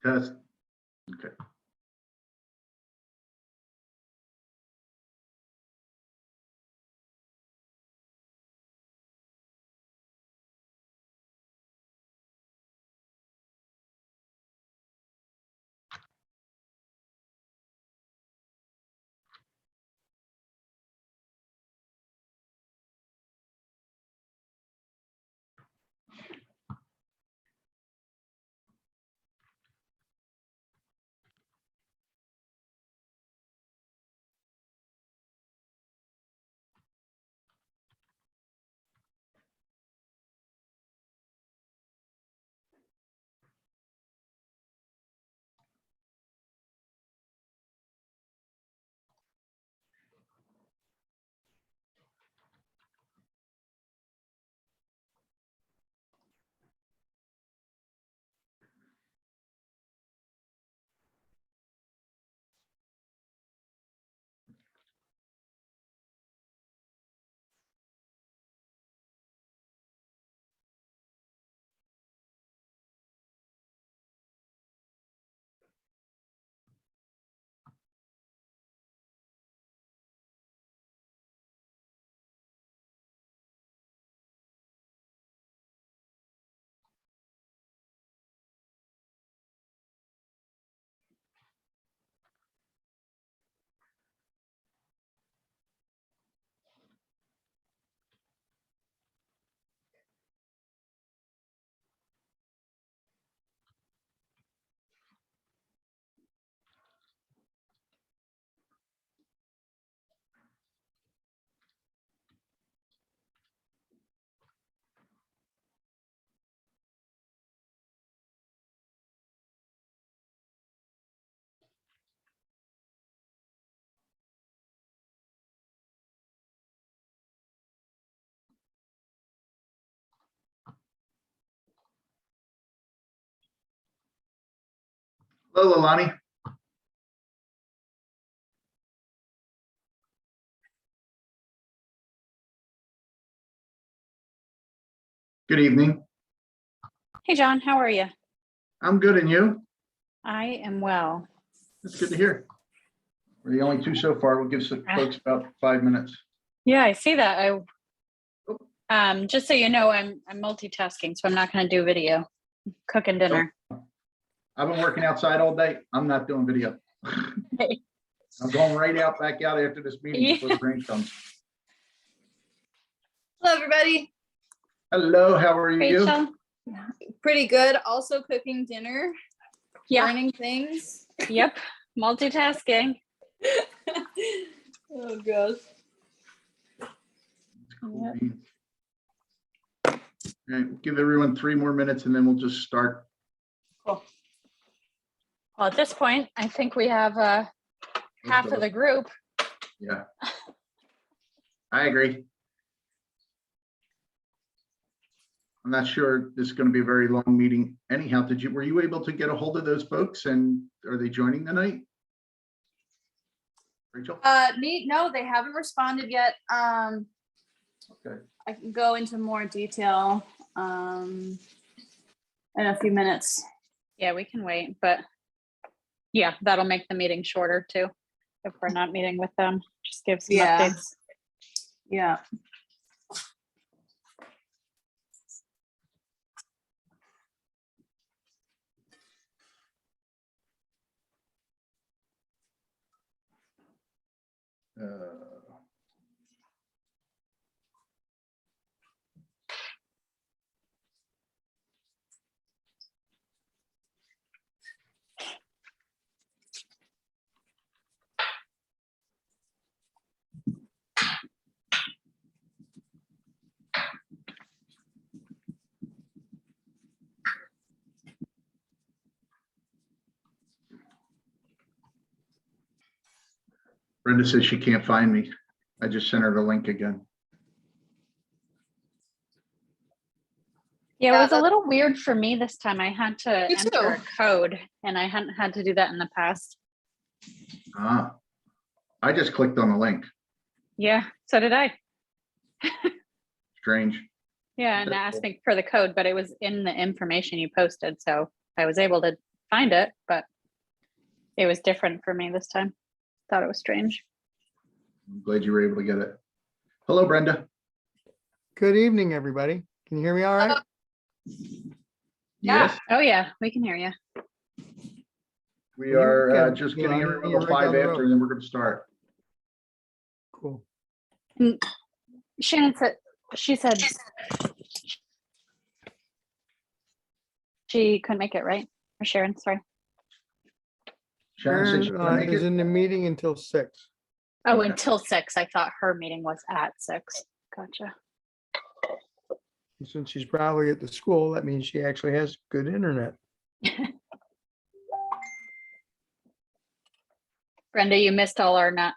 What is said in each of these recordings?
Test. Okay. Hello, Alani. Good evening. Hey, John, how are you? I'm good, and you? I am well. That's good to hear. We're the only two so far. We'll give some folks about 5 minutes. Yeah, I see that. Just so you know, I'm multitasking, so I'm not going to do video. Cooking dinner. I've been working outside all day. I'm not doing video. Hey. I'm going right back out after this meeting before the rain comes. Hello, everybody. Hello, how are you? Rachel? Pretty good. Also cooking dinner, Yeah. learning things. Yep. Multitasking. Oh, gosh. Cool beans. All right, give everyone 3 more minutes and then we'll just start. Cool. Well, at this point, I think we have half of the group. Yeah. I agree. I'm not sure this is going to be a very long meeting. Anyhow, were you able to get a hold of those folks, and are they joining tonight? Rachel? No, they haven't responded yet. Okay. I can go into more detail in a few minutes. Yeah, we can wait, but yeah, that'll make the meeting shorter too. If we're not meeting with them, just give some Yeah. updates. Yeah. Brenda says she can't find me. I just sent her the link again. Yeah, it was a little weird for me this time. I had to Me enter too. a code and I hadn't had to do that in the past. Ah, I just clicked on the link. Yeah, so did I. Strange. Yeah, and That's asked cool. me for the code, but it was in the information you posted. So I was able to find it, but it was different for me this time. Thought it was strange. I'm glad you were able to get it. Hello, Brenda. Good evening, everybody. Can you hear me all right? Yes, Oh yeah, we can hear you. we You are can- just yeah, getting you're everyone right to 5 down the after, road. and then we're going to start. Cool. Shannon said, she said she couldn't make it, right? Or Sharon, sorry. Sharon said she Sharon couldn't make is it. in the meeting until 6. Oh, Okay. until 6. I thought her meeting was at 6. Gotcha. And since she's probably at the school, that means she actually has good internet. Brenda, you missed all our not.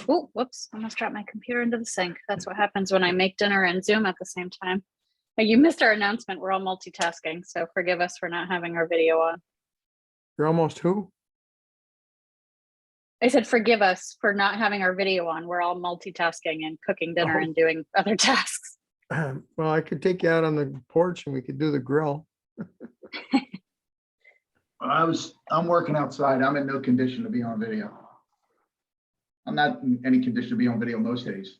Oh, whoops! Almost dropped my computer into the sink. That's what happens when I make dinner and Zoom at the same time. You missed our announcement. We're all multitasking, so forgive us for not having our video on. You're almost who? I said forgive us for not having our video on. We're all multitasking and cooking dinner Oh. and doing other tasks. Well, I could take you out on the porch and we could do the grill. I'm working outside. I'm in no condition to be on video. I'm not in any condition to be on video most days.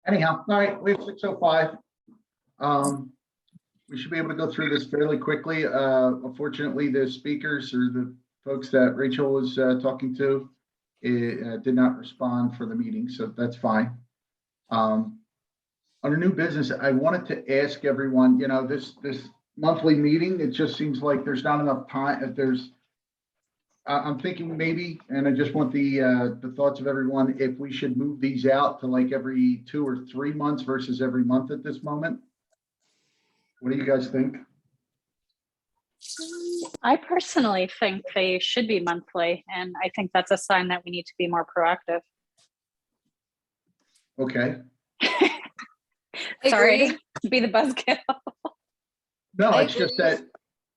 Anyhow, all right, we have 6:05. We should be able to go through this fairly quickly. Unfortunately, the speakers or the folks that Rachel was talking to did not respond for the meeting, so that's fine. Under new business, I wanted to ask everyone, this monthly meeting, it just seems like there's not enough time. I'm thinking maybe, and I just want the thoughts of everyone, if we should move these out to like every 2 or 3 months versus every month at this moment. What do you guys think? I personally think they should be monthly, and I think that's a sign that we need to be more proactive. Okay. Sorry Agree. to be the buzzkill. No, I it's just that,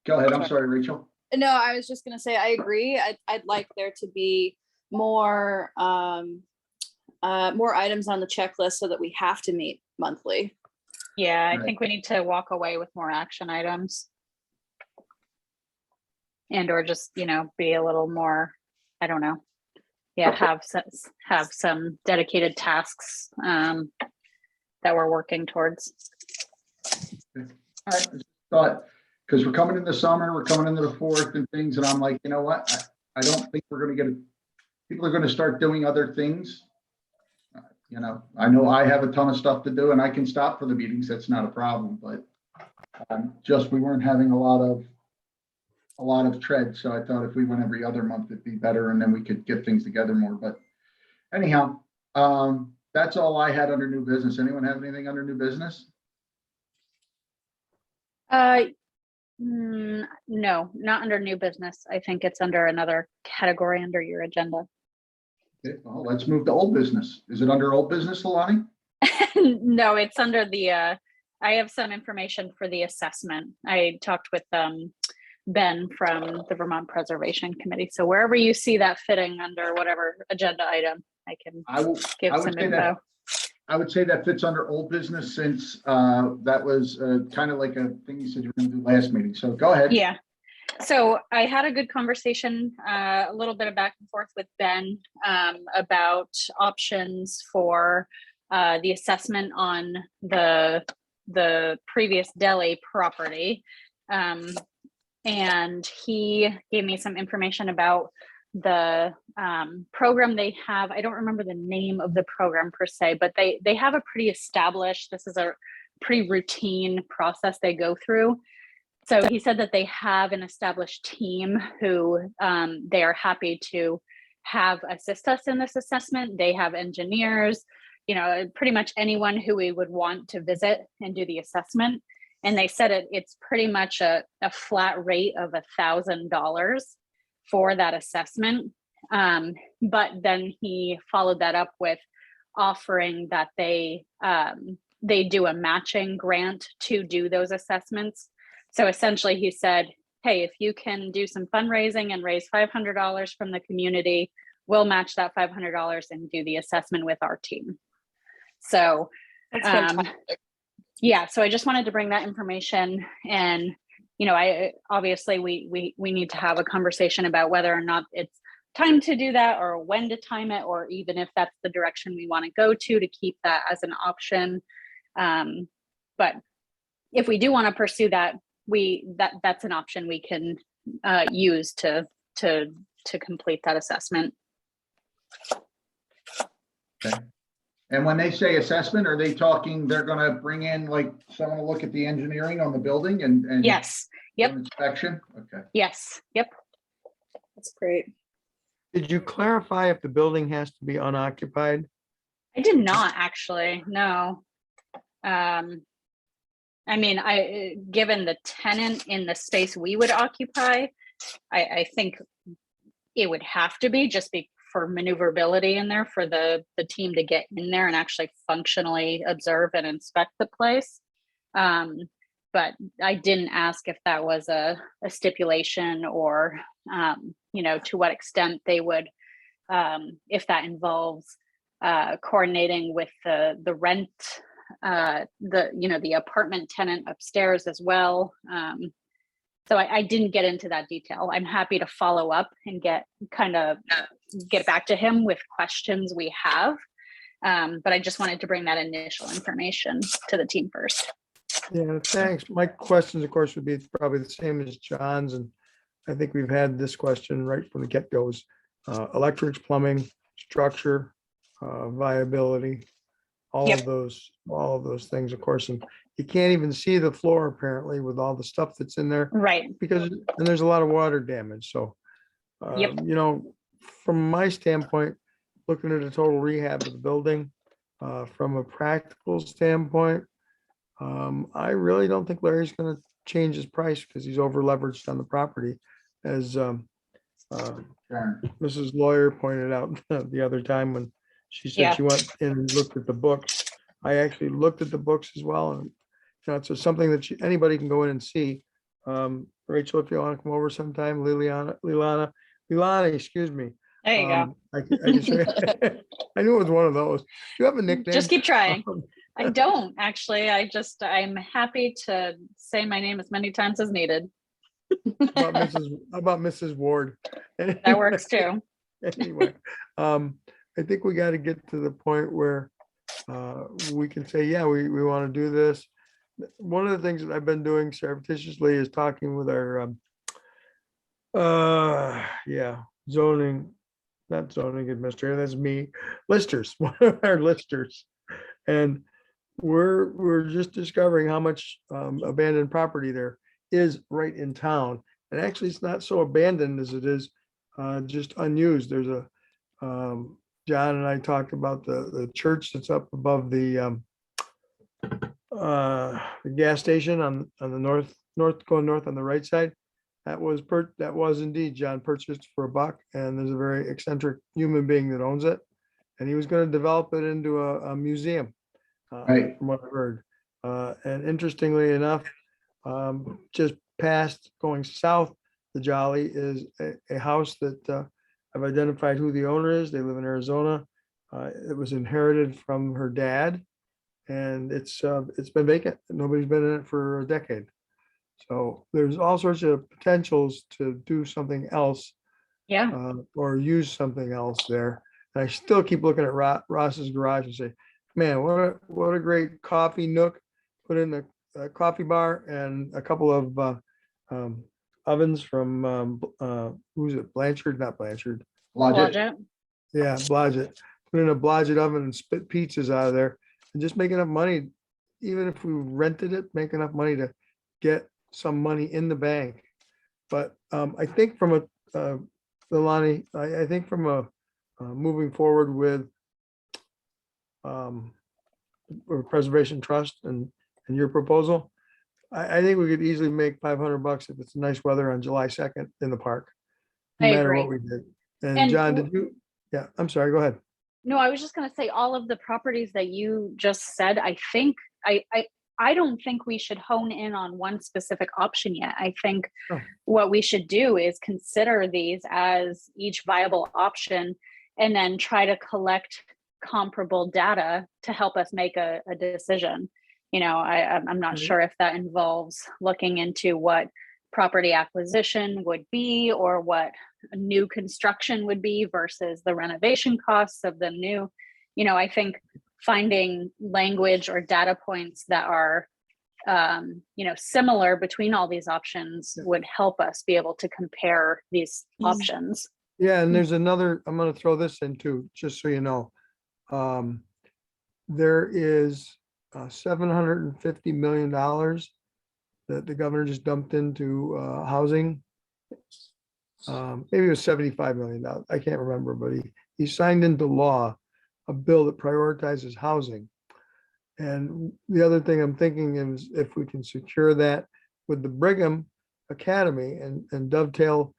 go ahead. I'm sorry, Rachel. No, I was just gonna say, I agree. I'd like there to be more, more items on the checklist so that we have to meet monthly. Yeah, I Right. think we need to walk away with more action items. And or just, be a little more, I don't know. Yeah, have some dedicated tasks that we're working towards. All right, I just thought, because we're coming into summer, we're coming into the 4th and things, and I'm like, you know what? I don't think we're gonna get, people are gonna start doing other things. I know I have a ton of stuff to do and I can stop for the meetings. That's not a problem, but just, we weren't having a lot of tread. So I thought if we went every other month, it'd be better and then we could get things together more. But anyhow, that's all I had under new business. Anyone have anything under new business? No, not under new business. I think it's under another category under your agenda. Okay, well, let's move to old business. Is it under old business, Alani? No, it's under the, I have some information for the assessment. I talked with Ben from the Vermont Preservation Committee. So wherever you see that fitting under whatever agenda item, I can I give would some say that- info. I would say that fits under old business since that was kind of like a thing you said you were going to do last meeting. So go ahead. Yeah. So I had a good conversation, a little bit of back and forth with Ben about options for the assessment on the previous deli property. And he gave me some information about the program they have. I don't remember the name of the program per se, but they have a pretty established, this is a pretty routine process they go through. So he said that they have an established team who they are happy to have assist us in this assessment. They have engineers, pretty much anyone who we would want to visit and do the assessment. And they said it's pretty much a flat rate of $1,000 for that assessment. But then he followed that up with offering that they do a matching grant to do those assessments. So essentially he said, hey, if you can do some fundraising and raise $500 from the community, we'll match that $500 and do the assessment with our team. So That's fantastic. yeah, so I just wanted to bring that information and you know, I obviously we need to have a conversation about whether or not it's time to do that or when to time it, or even if that's the direction we want to go to keep that as an option. But if we do want to pursue that, that's an option we can use to complete that assessment. Okay. And when they say assessment, are they talking, they're gonna bring in like someone to look at the engineering on the building and Yes. Yep. do inspection? Okay. Yes. Yep. That's great. Did you clarify if the building has to be unoccupied? I did not actually. No. I mean, given the tenant in the space we would occupy, I think it would have to be just for maneuverability in there for the team to get in there and actually functionally observe and inspect the place. But I didn't ask if that was a stipulation or, you know, to what extent they would, if that involves coordinating with the rent, the apartment tenant upstairs as well. So I didn't get into that detail. I'm happy to follow up and get back to him with questions we have. But I just wanted to bring that initial information to the team first. Yeah, thanks. My questions, of course, would be probably the same as John's, and I think we've had this question right from the get-goes. Electrics, plumbing, structure, viability, all Yep. of those things, of course. And you can't even see the floor apparently with all the stuff that's in there Right. and there's a lot of water damage. So, Yep. you know, from my standpoint, looking at a total rehab of the building, from a practical standpoint, I really don't think Larry's going to change his price because he's over leveraged on the property, as Sharon. Mrs. Lawyer pointed out the other time when she said Yeah. she went in and looked at the books. I actually looked at the books as well, and you know, it's just something that anybody can go in and see. Rachel, if you want to come over sometime, Lilana, excuse me. There you go. I can show you. I knew it was one of those. Do you have a nickname? Just keep trying. I don't actually. I'm happy to say my name as many times as needed. How about Mrs. Ward? That works too. Anyway, I think we got to get to the point where we can say, yeah, we want to do this. One of the things that I've been doing surreptitiously is talking with our zoning, not zoning administrator, that's me, listers, one of our listers. And we're just discovering how much abandoned property there is right in town. And actually, it's not so abandoned as it is just unused. There's a John and I talked about the church that's up above the gas station on the going north on the right side. That was indeed John purchased for $1, and there's a very eccentric human being that owns it, and he was going to develop it into a museum. Right. From what I've heard. And interestingly enough, just past going south, the Jolly is a house that I've identified who the owner is. They live in Arizona. It was inherited from her dad, and it's been vacant. Nobody's been in it for a decade. So there's all sorts of potentials to do something else. Yeah. Or use something else there. And I still keep looking at Ross's garage and say, man, what a great coffee nook. Put in a coffee bar and a couple of ovens from who's it? Blanchard, not Blanchard. Logic. Yeah, Blodgett. Put in a Blodgett oven and spit pizzas out of there and just make enough money. Even if we rented it, make enough money to get some money in the bank. But I think from Lilani, I think from a moving forward with or preservation trust and your proposal, I think we could easily make $500 if it's nice weather on July 2nd in the park. No I matter agree. what we did. And And John, did you? Yeah, I'm sorry, go ahead. No, I was just going to say all of the properties that you just said, I think I don't think we should hone in on one specific option yet. I think Oh. what we should do is consider these as each viable option and then try to collect comparable data to help us make a decision. You know, I'm not Mhm. sure if that involves looking into what property acquisition would be, or what new construction would be versus the renovation costs of the new. I think finding language or data points that are similar between all these options would help us be able to compare these options. Yeah, and there's another, I'm gonna throw this in too, just so you know. There is $750 million that the governor just dumped into housing. Maybe it was $75 million. I can't remember, but he signed into law a bill that prioritizes housing. And the other thing I'm thinking is if we can secure that with the Brigham Academy and dovetail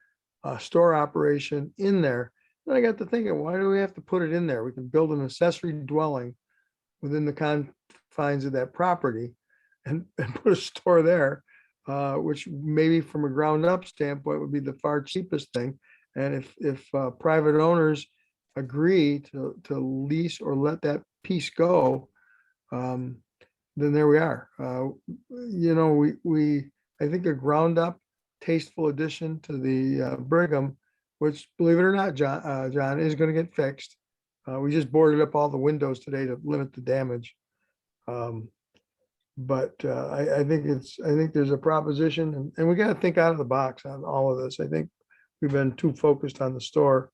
store operation in there, then I got to thinking, why do we have to put it in there? We can build an accessory dwelling within the confines of that property and put a store there, which maybe from a ground up standpoint would be the far cheapest thing. And if private owners agree to lease or let that piece go, then there we are. I think a ground up tasteful addition to the Brigham, which, believe it or not, John, is going to get fixed. We just boarded up all the windows today to limit the damage. But I think there's a proposition, and we got to think out of the box on all of this. I think we've been too focused on the store,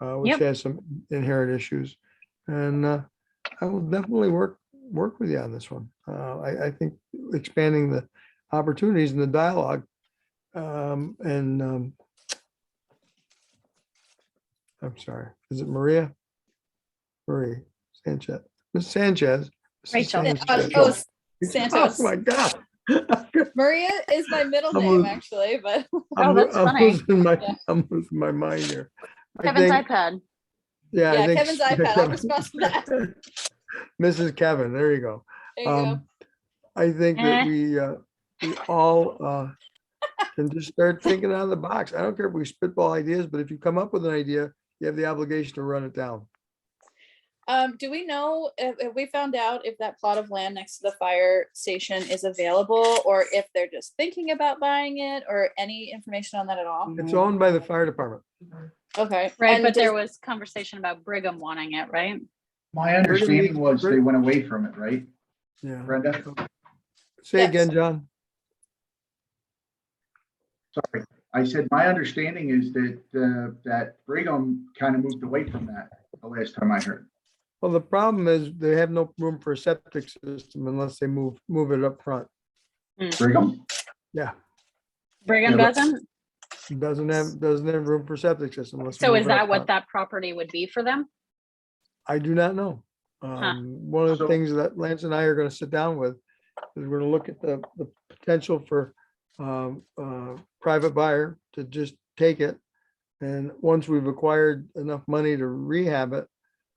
which Yep. has some inherent issues. And I will definitely work with you on this one. I think expanding the opportunities and the dialogue, I'm sorry, is it Maria? Marie Sanchez, Ms. Sanchez. Mrs. Rachel. Sanchez. Santos. Oh, my God. Maria is my middle I'm name, losing- actually, but Oh, that's funny. Yeah. I'm losing my mind here. I Kevin's think- iPad. Yeah, I Yeah, think- Kevin's iPad. I'll respond to that. Mrs. Kevin, there you go. There you go. I think that Eh. we all can just start thinking out of the box. I don't care if we spitball ideas, but if you come up with an idea, you have the obligation to run it down. Do we know if we found out if that plot of land next to the fire station is available, or if they're just thinking about buying it, or any information on that at all? It's owned by the fire department. Okay. Right, And but there does- was conversation about Brigham wanting it, right? My understanding was they went away from it, right, Yeah. Brenda? Say Yes. again, John. Sorry, I said, my understanding is that Brigham kind of moved away from that the last time I heard. Well, the problem is they have no room for a septic system unless they move it up front. Brigham? Yeah, Brigham Yeah, but- doesn't? doesn't have room for septic system. unless you So move is it up that what front. that property would be for them? I do not know. One of the So- things that Lance and I are gonna sit down with is we're gonna look at the potential for private buyer to just take it. And once we've acquired enough money to rehab it,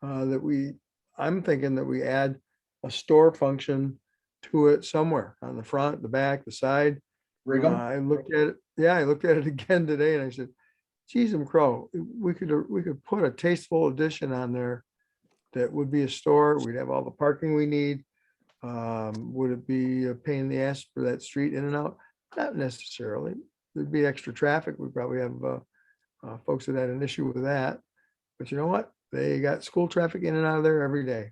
I'm thinking that we add a store function to it somewhere on the front, the back, the side. Brigham? I looked at it, yeah, I looked at it again today and I said, geez, crow, we could put a tasteful addition on there that would be a store. We'd have all the parking we need. Would it be a pain in the ass for that street in and out? Not necessarily. There'd be extra traffic. We probably have folks that had an issue with that. But you know what? They got school traffic in and out of there every day.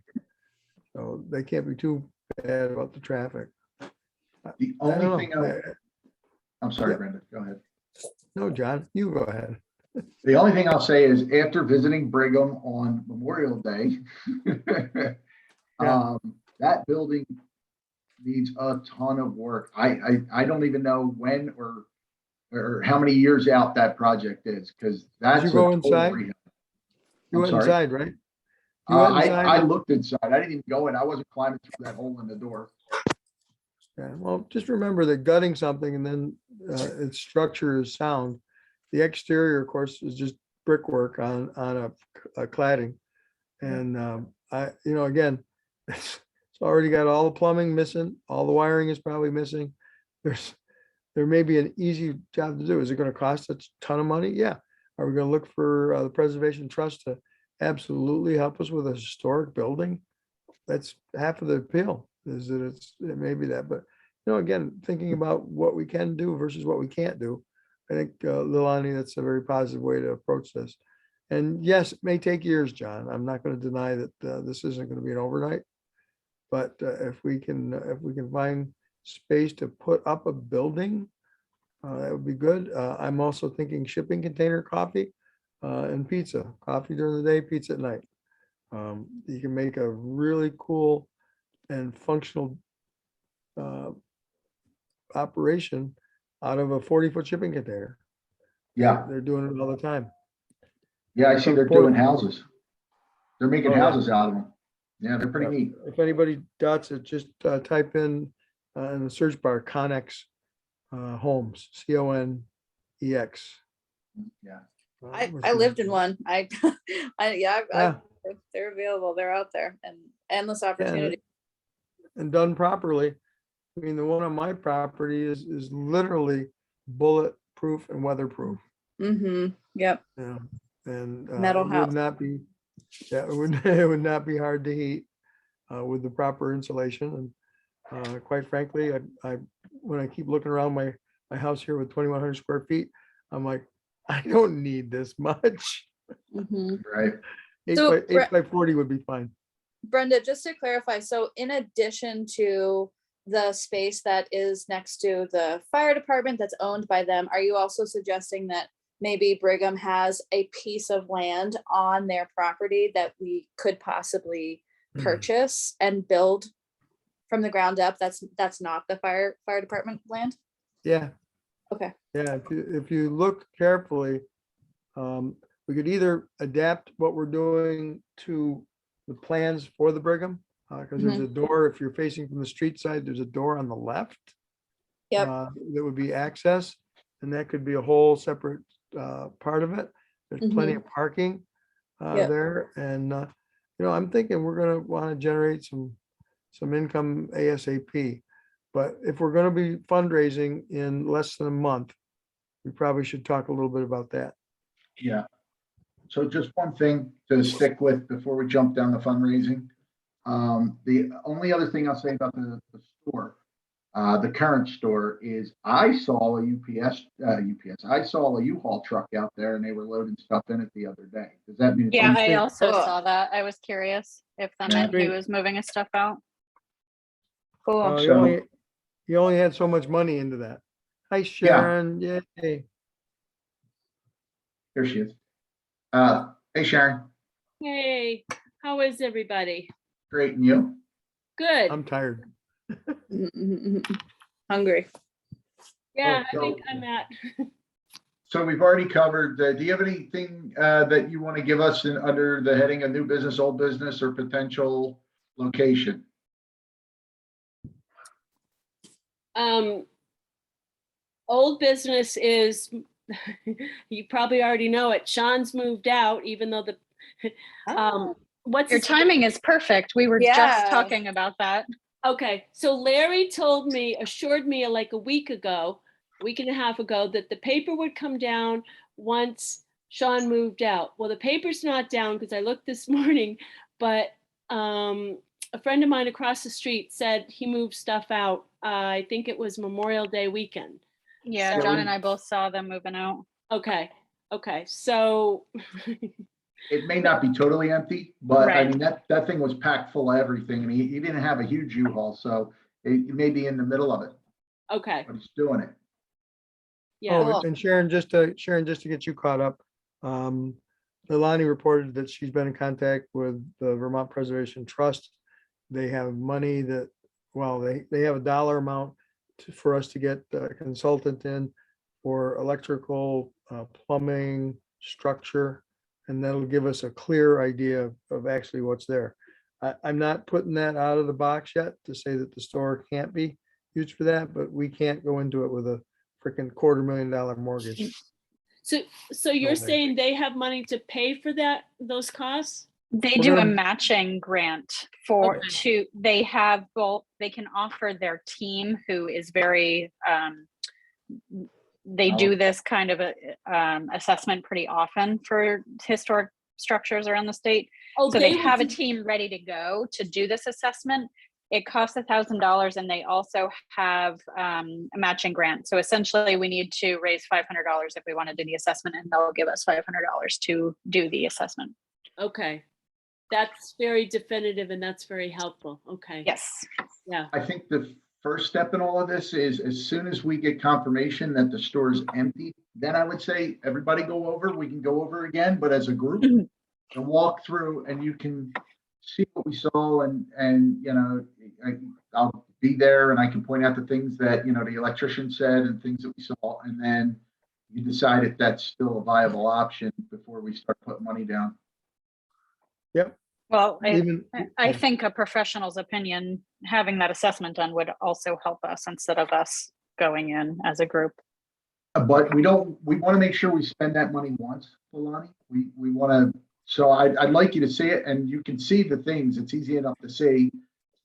So they can't be too bad The about the traffic. I don't only know. thing, I'm sorry, Brenda, go ahead. No, John, you go ahead. The only thing I'll say is after visiting Brigham on Memorial Day, that building needs a ton of work. I don't even know when or how many years out that project is, because that's. you a go total inside? rehab. You I'm went sorry? inside, right? You went I inside? looked inside. I didn't even go in. I wasn't climbing through that hole in the door. Yeah, well, just remember that gutting something and then its structure is sound. The exterior, of course, is just brickwork on a cladding. And again, it's already got all the plumbing missing, all the wiring is probably missing. There may be an easy job to do. Is it going to cost a ton of money? Yeah. Are we going to look for the Preservation Trust to absolutely help us with a historic building? That's half of the appeal, is that it may be that, but again, thinking about what we can do versus what we can't do. I think, Lilani, that's a very positive way to approach this. And yes, it may take years, John. I'm not going to deny that this isn't going to be an overnight. But if we can find space to put up a building, that would be good. I'm also thinking shipping container coffee and pizza. Coffee during the day, pizza at night. You can make a really cool and functional operation out of a 40-foot shipping container. Yeah, They're doing it all the time. yeah, I see they're doing houses. They're making Oh, yeah. houses out of them. Yeah, they're pretty neat. If anybody doubts it, just type in the search bar, Connex Homes, CONEX. Yeah. I lived in one. Yeah, They're available. They're out there and endless opportunity. and done properly. I mean, the one on my property is literally bulletproof and weatherproof. Mm-hmm. Yep. Yeah, and Metal it house. would not be, yeah, it would not be hard to heat with the proper insulation. And quite frankly, I when I keep looking around my house here with 2,100 square feet, I'm like, I don't need this much. Mm-hmm. Right. So, 8 by 40 would be fine. Brenda, just to clarify, so in addition to the space that is next to the fire department that's owned by them, are you also suggesting that maybe Brigham has a piece of land on their property that we could possibly purchase and build from the ground up? That's not the fire department land? Yeah. Okay. Yeah, if you look carefully, we could either adapt what we're doing to the plans for the Brigham, because there's a door, if you're facing from the street side, there's a door on the left. Yep. That would be access, and that could be a whole separate part of it. There's plenty of parking Yep. there, and I'm thinking we're gonna want to generate some income ASAP. But if we're gonna be fundraising in less than a month, we probably should talk a little bit about that. Yeah. So just one thing to stick with before we jump down the fundraising. The only other thing I'll say about the store, the current store, is I saw a I saw a U-Haul truck out there and they were loading stuff in it the other day. Does that mean? it's Yeah, I unsafe? also Cool. saw that. I was curious if that meant he Great. was moving his stuff out. Cool. Uh, So- You only had so much money into that. Hi, Sharon. Yay. Here she is. Hey Sharon, Hey, how is everybody? great, and you? Good. I'm tired. Hungry. Yeah, Oh, I think so- I'm at, So we've already covered, do you have anything that you want to give us under the heading of new business, old business, or potential location? old business is, you probably already know it. Sean's moved out, even though what's Your his- timing is perfect. We were Yeah. just talking about that. Okay, so Larry assured me like a week and a half ago, that the paper would come down once Sean moved out. Well, the paper's not down because I looked this morning, but a friend of mine across the street said he moved stuff out. I think it was Memorial Day weekend. Yeah, So- John and I both saw them moving out. Okay, so It may not be totally empty, but I Right. mean, that thing was packed full of everything, and he didn't have a huge U-Haul, so it may be in the middle of it, okay, but he's doing it. yeah. Oh, and Sharon, just to get you caught up, Leilani reported that she's been in contact with the Vermont Preservation Trust. They have money that, well, they have a dollar amount for us to get a consultant in for electrical, plumbing, structure, and that'll give us a clear idea of actually what's there. I'm not putting that out of the box yet to say that the store can't be used for that, but we can't go into it with a freaking $250,000 mortgage. So you're Okay. saying they have money to pay for those costs? They We're do a gonna- matching grant they have both, they can offer their team who is very, they do this kind of a assessment pretty often for historic structures around the state. Oh, So they will have a do- team ready to go to do this assessment. It costs $1,000 and they also have a matching grant. So essentially we need to raise $500 if we want to do the assessment, and they'll give us $500 to do the assessment. Okay. That's very definitive and that's very helpful. Okay. Yes. Yeah. I think the first step in all of this is as soon as we get confirmation that the store is empty, then I would say, everybody go over, we can go over again, but as a group Mhm. and walk through and you can see what we saw and, you know, I'll be there and I can point out the things that, you know, the electrician said and things that we saw. And then you decide if that's still a viable option before we start putting money down. Well, Even, I think a professional's opinion, having that assessment done would also help us instead of us going in as a group. But we want to make sure we spend that money once, Lonnie. We want to, so I'd like you to see it and you can see the things. It's easy enough to see.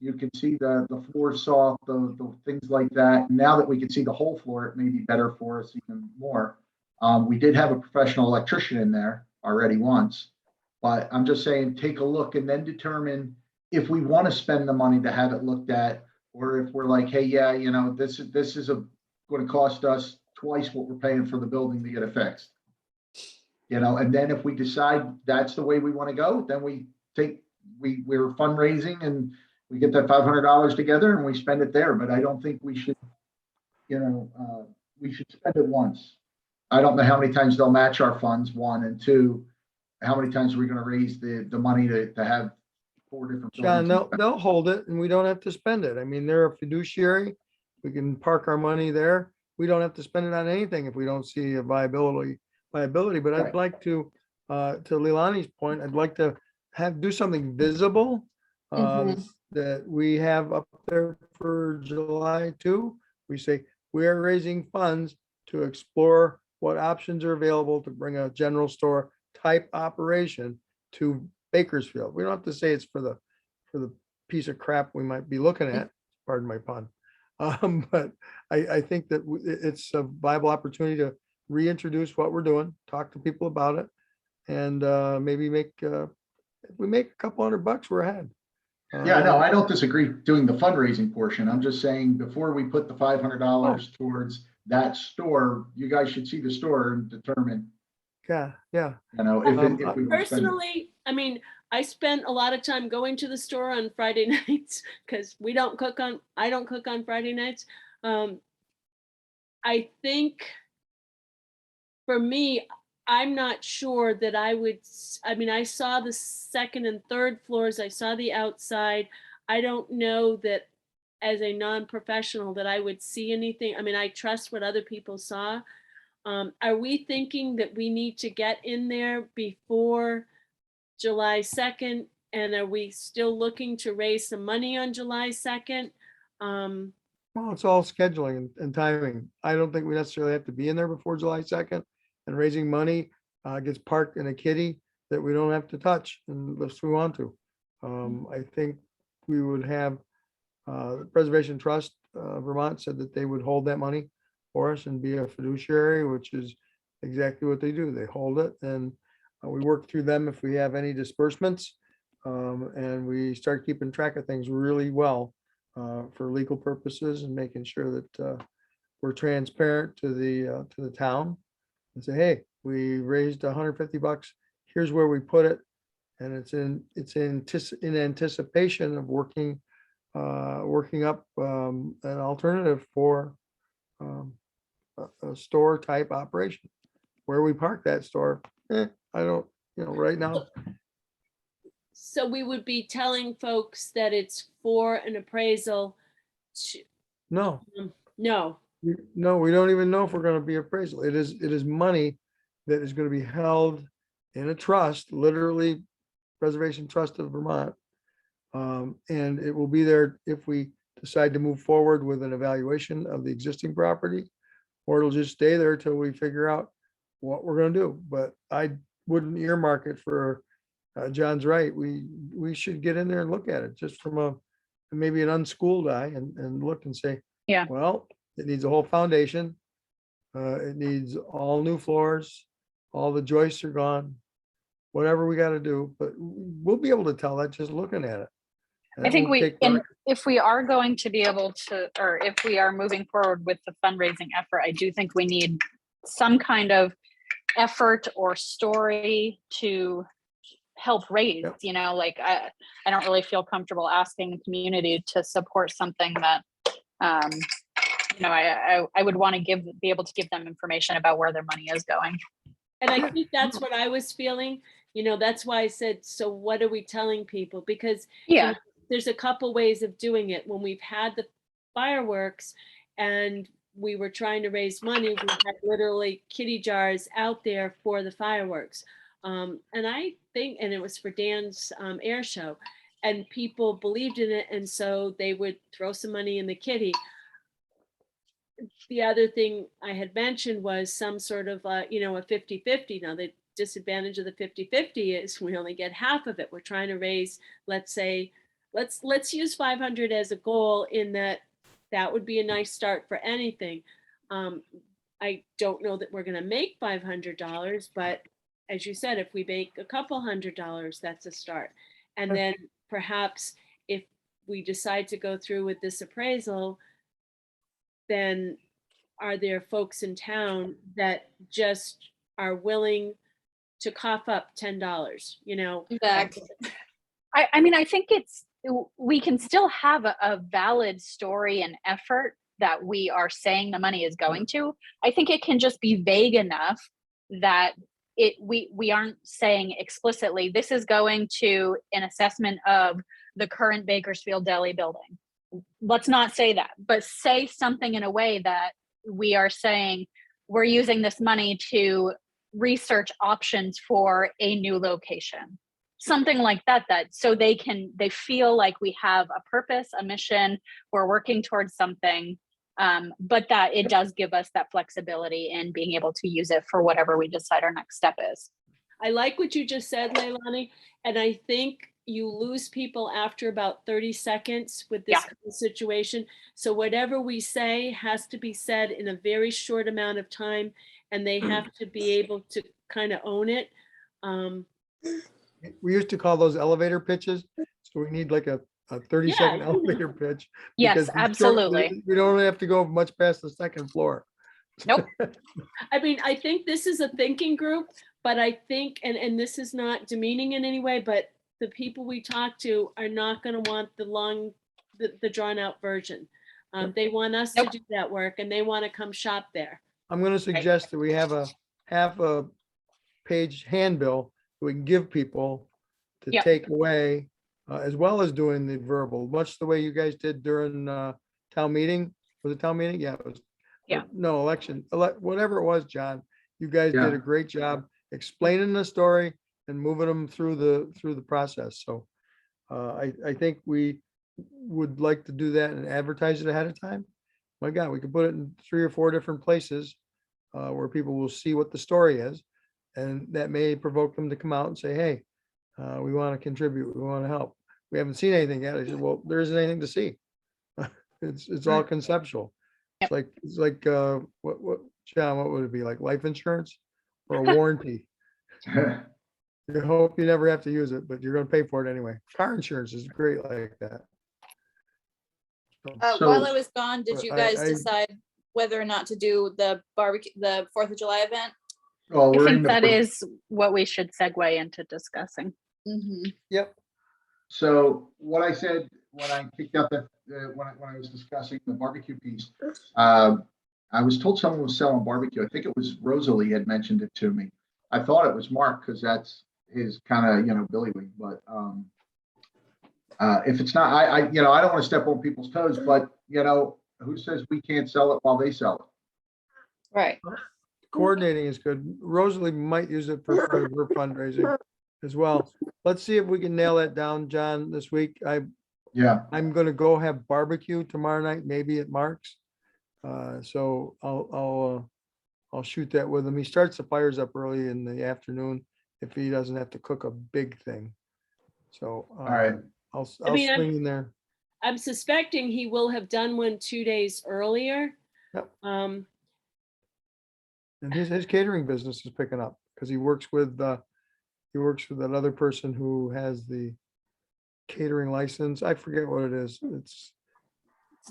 You can see the floor soft, the things like that. Now that we can see the whole floor, it may be better for us even more. We did have a professional electrician in there already once, but I'm just saying, take a look and then determine if we want to spend the money to have it looked at, or if we're like, hey, yeah, you know, this is going to cost us twice what we're paying for the building to get it fixed. You know, and then if we decide that's the way we want to go, then we're fundraising and we get that $500 together and we spend it there. But I don't think we should, you know, we should spend it once. I don't know how many times they'll match our funds, one, and two, how many times are we going to raise the money to have 4 different John, buildings? they'll hold it and we don't have to spend it. I mean, they're a fiduciary. We can park our money there. We don't have to spend it on anything if we don't see a viability, but I'd Right. like to Leilani's point, I'd like to do something visible that we have up there for July 2. We say, we are raising funds to explore what options are available to bring a general store type operation to Bakersfield. We don't have to say it's for the piece of crap we might be looking at, pardon my pun. But I think that it's a viable opportunity to reintroduce what we're doing, talk to people about it, and maybe if we make a couple $100, we're ahead. Yeah, no, I don't disagree doing the fundraising portion. I'm just saying before we put the $500 towards that store, you guys should see the store and determine, Yeah, you know, if we want to spend it. Personally, I mean, I spent a lot of time going to the store on Friday nights because I don't cook on Friday nights. I think for me, I'm not sure that I mean, I saw the second and third floors, I saw the outside. I don't know that as a non-professional that I would see anything. I mean, I trust what other people saw. Are we thinking that we need to get in there before July 2nd? And are we still looking to raise some money on July 2nd? well, it's all scheduling and timing. I don't think we necessarily have to be in there before July 2nd, and raising money gets parked in a kitty that we don't have to touch unless we want to. I think we would have the Preservation Trust Vermont said that they would hold that money for us and be a fiduciary, which is exactly what they do. They hold it and we work through them if we have any disbursements. And we start keeping track of things really well for legal purposes and making sure that we're transparent to the town and say, hey, we raised $150. Here's where we put it. And it's in anticipation of working up an alternative for a store type operation. Where we park that store, I don't, right now, So we would be telling folks that it's for an appraisal. no. No, No, we don't even know if we're gonna be appraisal. It is money that is gonna be held in a trust, literally Preservation Trust of Vermont. And it will be there if we decide to move forward with an evaluation of the existing property, or it'll just stay there till we figure out what we're gonna do. But I wouldn't earmark it for, John's right. We should get in there and look at it just from maybe an unschooled eye and look and say, Yeah. well, it needs a whole foundation. It needs all new floors, all the joists are gone, whatever we gotta do, but we'll be able to tell that just looking at it. I think we, Take and if we are going to be able to, or if we are moving forward with the fundraising effort, I do think we need some kind of effort or story to help raise, Yep. you know, like I don't really feel comfortable asking the community to support something that, you know, I would want to be able to give them information about where their money is going. And I think that's what I was feeling, you know, that's why I said, so what are we telling people? Because you Yeah. know, there's a couple ways of doing it. When we've had the fireworks and we were trying to raise money, we had literally kitty jars out there for the fireworks. And I think, and it was for Dan's air show, and people believed in it. And so they would throw some money in the kitty. The other thing I had mentioned was some sort of, you know, a 50-50. Now, the disadvantage of the 50-50 is we only get half of it. We're trying to raise, let's say, let's use 500 as a goal, in that would be a nice start for anything. I don't know that we're going to make $500, but as you said, if we make a couple $100, that's a start. And then perhaps if we decide to go through with this appraisal, then are there folks in town that just are willing to cough up $10, you know? Exactly. I mean, I think we can still have a valid story and effort that we are saying the money is going to. I think it can just be vague enough that we aren't saying explicitly, this is going to an assessment of the current Bakersfield Deli building. Let's not say that, but say something in a way that we are saying we're using this money to research options for a new location, something like that, so they feel like we have a purpose, a mission, we're working towards something, but that it does give us that flexibility in being able to use it for whatever we decide our next step is. I like what you just said, Leilani, and I think you lose people after about 30 seconds with this Yeah. kind of situation. So whatever we say has to be said in a very short amount of time, and they have to be able to kind of own it. We used to call those elevator pitches. So we need like a 30-second Yeah. elevator pitch. Yes, because these short- absolutely. We don't have to go much past the second floor. Nope. I mean, I think this is a thinking group, but I think, and this is not demeaning in any way, but the people we talk to are not going to want the drawn out version. They want us to Nope. do that work, and they want to come shop there. I'm going to suggest that we have a half a page handbill we can give people to Yep. take away, as well as doing the verbal, much the way you guys did during town meeting. Was it town meeting? Yeah, it was. Yeah. No, election, whatever it was, John. You guys Yeah. did a great job explaining the story and moving them through the process. So I think we would like to do that and advertise it ahead of time. My God, we could put it in 3 or 4 different places where people will see what the story is. And that may provoke them to come out and say, hey, we want to contribute, we want to help. We haven't seen anything yet. I said, well, there isn't anything to see. It's all Right. conceptual. Yep. It's like what, John, what would it be, like life insurance or a warranty? You hope you never have to use it, but you're gonna pay for it anyway. Car insurance is great like that. So- While I was gone, did you I- guys I- decide whether or not to do the barbecue, the 4th of July event? Well, I we're in think the that pro- is what we should segue into discussing. Mhm. Yep. So what I said when I kicked out when I was discussing the barbecue piece, I was told someone was selling barbecue. I think it was Rosalie had mentioned it to me. I thought it was Mark because that's his kind of, bailiwick, but if it's not, I don't want to step on people's toes, but who says we can't sell it while they sell it? Right. Coordinating is good. Rosalie might use it for part of her fundraising as well. Let's see if we can nail that down, John, this week. Yeah, I'm gonna go have barbecue tomorrow night, maybe at Mark's. So I'll shoot that with him. He starts the fires up early in the afternoon if he doesn't have to cook a big thing. So all right. I'll mean, I'm- swing in there. I'm suspecting he will have done one 2 days earlier. Yep. Um, And his catering business is picking up because he works with that other person who has the catering license. I forget what it is. It's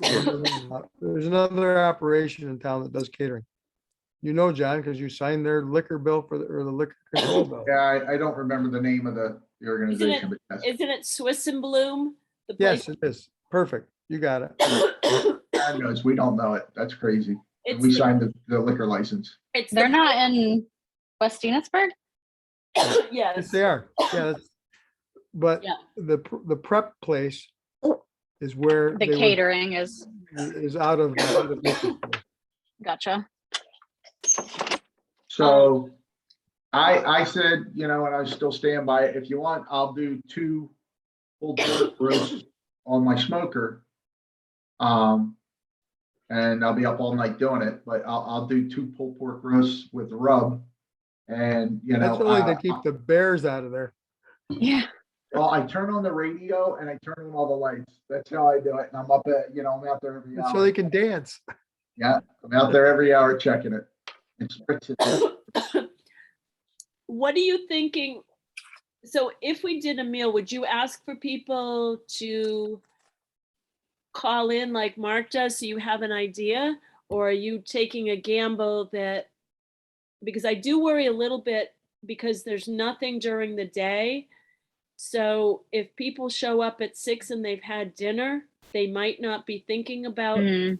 there's another operation in town that does catering. You know, John, because you signed their liquor bill for or the liquor control bill. Yeah, I don't remember the name of the organization, but yes. Isn't it Swiss and Bloom? The Yes, place? it is. Perfect. You got it. God knows, we don't know it. That's crazy. And It's, we signed the liquor license. it's They're the- not in West Enosburg? Yes, Yes, they are. Yeah. But Yeah. the prep place is where The they would- catering is, is out of. gotcha. So I said, and I still stand by it. If you want, I'll do 2 pulled pork roasts on my smoker. And I'll be up all night doing it, but I'll do 2 pulled pork roasts with the rub. And, That's only to keep the bears out of there. Yeah. well, I turn on the radio and I turn on all the lights. That's how I do it. And I'm up at, I'm out there every So hour. they can dance. Yeah, I'm out there every hour checking it. It's what are you thinking? So if we did a meal, would you ask for people to call in like Mark does, so you have an idea? Or are you taking a gamble that, because I do worry a little bit because there's nothing during the day. So if people show up at 6 and they've had dinner, they might not be thinking about. Mm,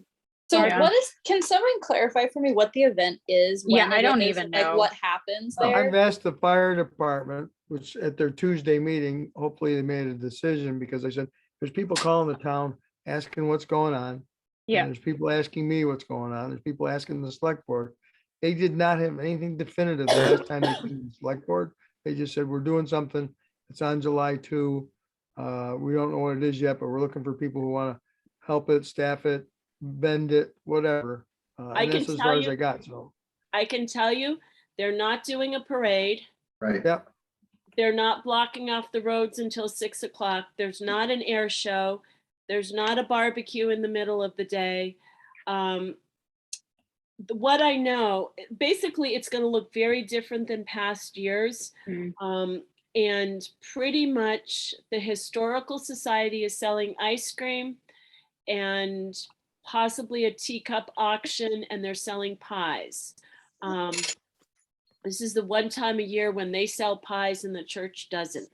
So Yeah. can someone clarify for me what the event is? Yeah, when I it don't is, even like know. what happens Oh. there. I've asked the fire department, which at their Tuesday meeting, hopefully they made a decision because I said, there's people calling the town asking what's going on. and Yeah. There's people asking me what's going on. There's people asking the select board. They did not have anything definitive the last time they came to the select board. They just said, we're doing something. It's on July 2. We don't know what it is yet, but we're looking for people who want to help it, staff it, bend it, whatever. I And can that's as tell far as you- I got, so. I can tell you, they're not doing a parade. right. Yep. They're not blocking off the roads until 6 o'clock. There's not an air show. There's not a barbecue in the middle of the day. What I know, basically, it's going to look very different than past years. Mm. And pretty much the Historical Society is selling ice cream and possibly a teacup auction, and they're selling pies. This is the one time a year when they sell pies and the church doesn't.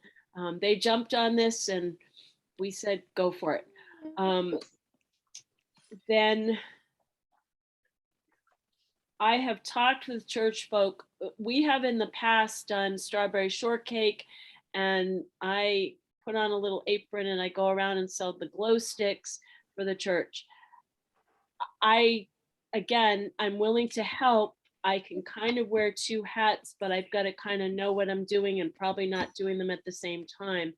They jumped on this and we said, go for it. Then I have talked with church folk. We have in the past done strawberry shortcake, and I put on a little apron and I go around and sell the glow sticks for the church. Again, I'm willing to help. I can kind of wear 2 hats, but I've got to kind of know what I'm doing and probably not doing them at the same time.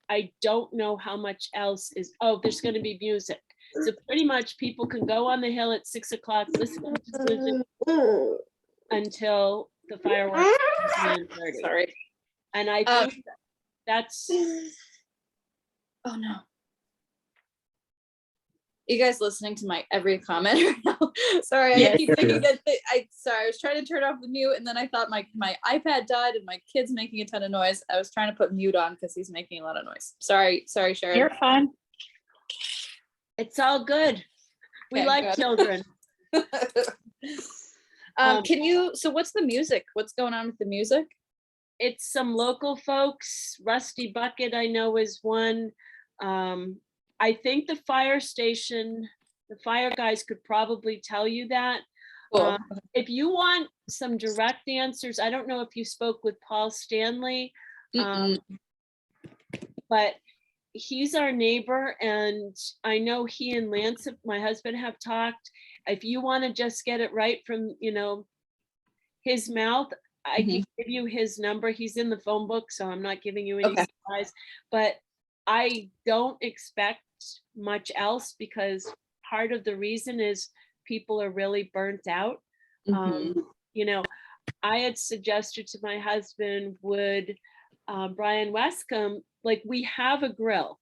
I don't know how much else is, there's going to be music. So pretty much people can go on the hill at 6 o'clock, listen to music until the fireworks. at 9:30. Sorry. And I think that's, Oh no. You guys listening to my every comment right now? Sorry, I Yes. keep thinking that I was trying to turn off the mute and then I thought my iPad died and my kid's making a ton of noise. I was trying to put mute on because he's making a lot of noise. Sorry, Sharon. You're fine. it's all good. We Okay, like good. children. So what's the music? What's going on with the music? It's some local folks. Rusty Bucket, I know, is one. I think the fire station, the fire guys could probably tell you that. Cool. If you want some direct answers, I don't know if you spoke with Paul Stanley, Mm-mm. but he's our neighbor, and I know he and Lance, my husband, have talked. If you want to just get it right from, his mouth, I can give you his number. He's in the phone book, so I'm not giving you any Okay. surprise. But I don't expect much else because part of the reason is people are really burnt out. Mhm. I had suggested to my husband, would Brian Westcomb, like, we have a grill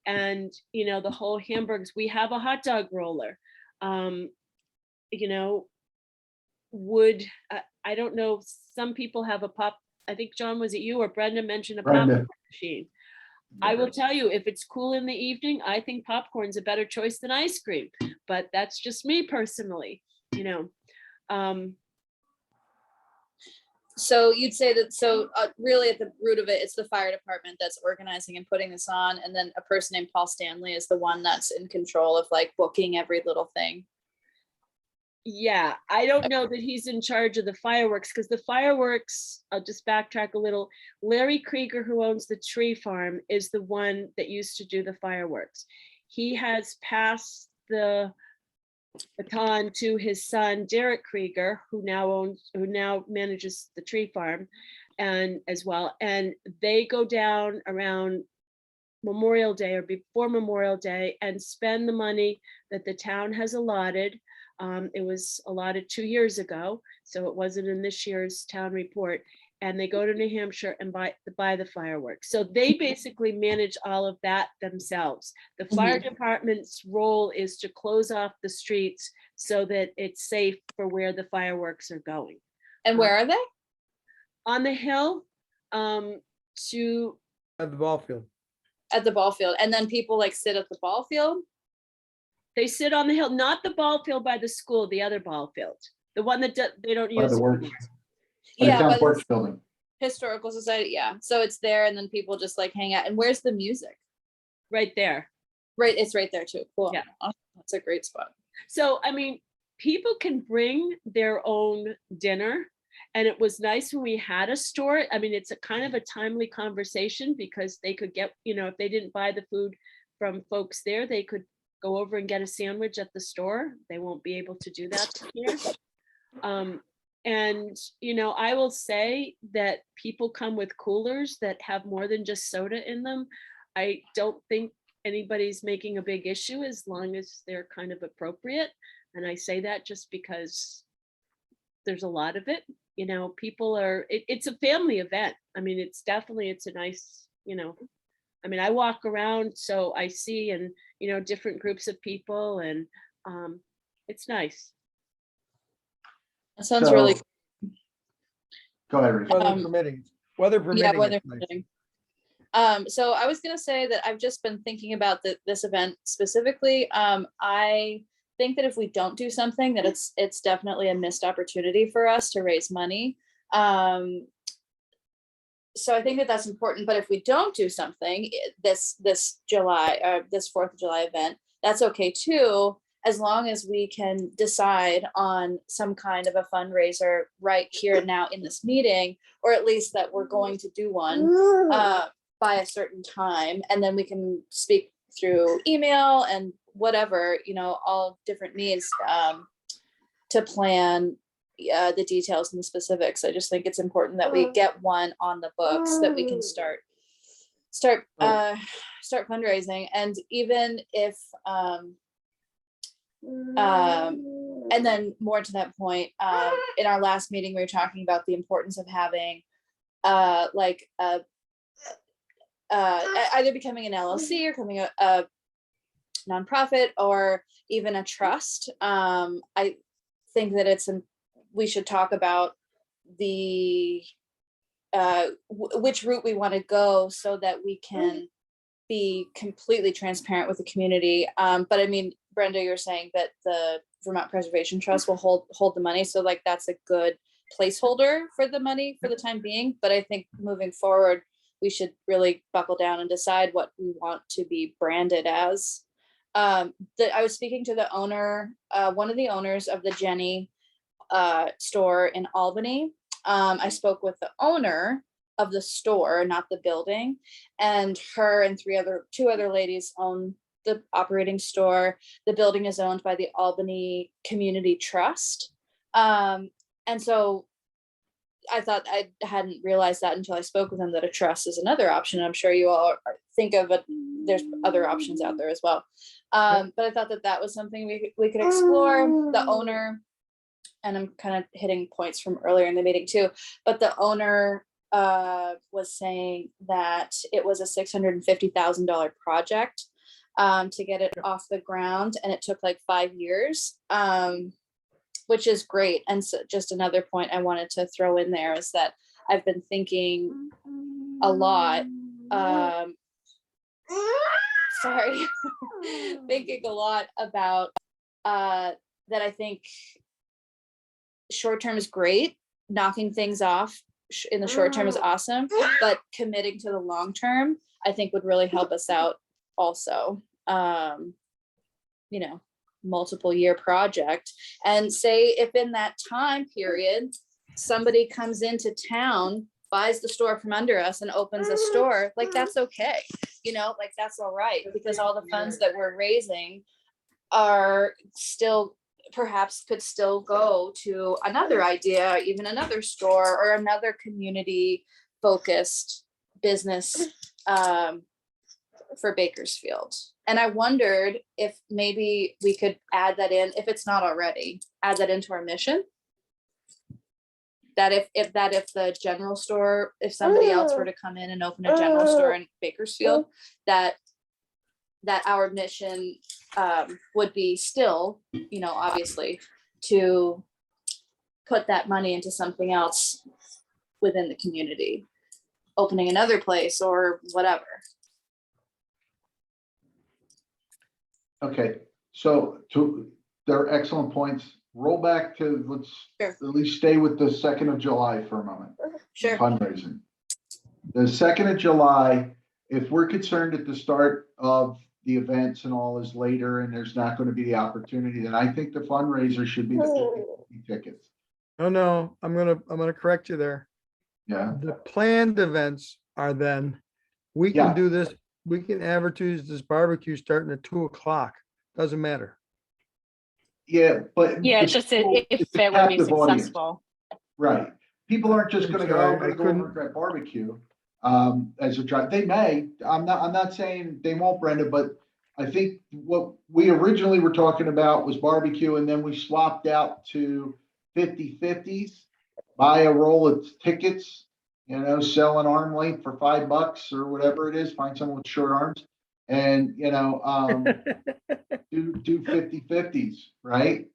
and, the whole hamburgers, we have a hot dog roller. Would, I don't know, some people have I think, John, was it you or Brenda mentioned a Brenda. popcorn machine? I will tell you, if it's cool in the evening, I think popcorn's a better choice than ice cream, but that's just me personally, you know. So you'd say that, so really at the root of it, it's the fire department that's organizing and putting this on. And then a person named Paul Stanley is the one that's in control of like booking every little thing. Yeah, I don't know that he's in charge of the fireworks, because the fireworks, I'll just backtrack a little. Larry Krieger, who owns the tree farm, is the one that used to do the fireworks. He has passed the baton to his son, Derek Krieger, who now manages the tree farm and as well. And they go down around Memorial Day or before Memorial Day and spend the money that the town has allotted. It was allotted 2 years ago, so it wasn't in this year's town report. And they go to New Hampshire and buy the fireworks. So they basically manage all of that themselves. The fire department's role is to close off the streets so that it's safe for where the fireworks are going. And where are they? On the hill, to At the ball field. At the ball field. And then people like sit at the ball field? they sit on the hill, not the ball field by the school, the other ball field, the one that they don't By use. the work. anymore. By the Yeah, town but porch building. historical society, yeah. So it's there and then people just like hang out. And where's the music? Right there. Right, it's right there too. Cool. Yeah. Awesome. That's a great spot. So, I mean, people can bring their own dinner. And it was nice when we had a store. I mean, it's a kind of a timely conversation because they could get, if they didn't buy the food from folks there, they could go over and get a sandwich at the store. They won't be able to do that here. And, I will say that people come with coolers that have more than just soda in them. I don't think anybody's making a big issue as long as they're kind of appropriate. And I say that just because there's a lot of it. People are, it's a family event. I mean, it's a nice, I walk around, so I see and, different groups of people and it's nice. That sounds So- really, Go ahead, Rich. Weather Um, permitting. Weather permitting. yeah, it's weather nice. permitting. So I was gonna say that I've just been thinking about this event specifically. I think that if we don't do something, that it's definitely a missed opportunity for us to raise money. So I think that that's important, but if we don't do something, this July, this 4th of July event, that's okay too, as long as we can decide on some kind of a fundraiser right here and now in this meeting, or at least that we're going to do one by a certain time, and then we can speak through email and whatever, all different means to plan the details and the specifics. I just think it's important that we get one on the books that we can start fundraising. And even if and then more to that point, in our last meeting we were talking about the importance of having either becoming an LLC or becoming a nonprofit or even a trust. I think that we should talk about the which route we want to go so that we can be completely transparent with the community. But I mean, Brenda, you're saying that the Vermont Preservation Trust will hold the money, so like that's a good placeholder for the money for the time being. But I think moving forward, we should really buckle down and decide what we want to be branded as. I was speaking to the owner, one of the owners of the Jenny store in Albany. I spoke with the owner of the store, not the building, and her and two other ladies own the operating store. The building is owned by the Albany Community Trust. And so I thought I hadn't realized that until I spoke with them, that a trust is another option. I'm sure you all think of it. There's other options out there as well. But I thought that was something we could explore. The owner, and I'm kind of hitting points from earlier in the meeting too, but the owner was saying that it was a $650,000 project to get it off the ground, and it took like 5 years, which is great. And so just another point I wanted to throw in there is that I've been thinking a lot. Sorry, thinking a lot about that. I think short term is great. Knocking things off in the short term is awesome, but committing to the long term, I think would really help us out also. You know, multiple year project. And say if in that time period, somebody comes into town, buys the store from under us and opens a store, like that's okay. You know, like that's all right, because all the funds that we're raising are still, perhaps could still go to another idea, even another store or another community focused business for Bakersfield. And I wondered if maybe we could add that in, if it's not already, add that into our mission. That if the general store, if somebody else were to come in and open a general store in Bakersfield, that our mission would be still, you know, obviously to put that money into something else within the community, opening another place or whatever. Okay, so they're excellent points. Roll back to, let's Sure. at least stay with the 2nd of July for a moment. Sure. Fundraising. The 2nd of July, if we're concerned at the start of the events and all is later and there's not going to be the opportunity, then I think the fundraiser should be the 50 tickets. No, I'm gonna correct you there. Yeah, The planned events are then, we Yeah. can do this, we can advertise this barbecue starting at 2:00. Doesn't matter. yeah, but. Yeah, the it's just school- if it's a it would be captive audience. successful. Right. People aren't just I'm gonna go, sorry, I'm gonna I go over couldn't- and grab barbecue, as a drive. They may, I'm not saying they won't, Brenda, but I think what we originally were talking about was barbecue, and then we swapped out to 50/50s. Buy a roll of tickets, you know, sell an arm length for $5 or whatever it is, find someone with short arms. And, you know, do 50/50s, right?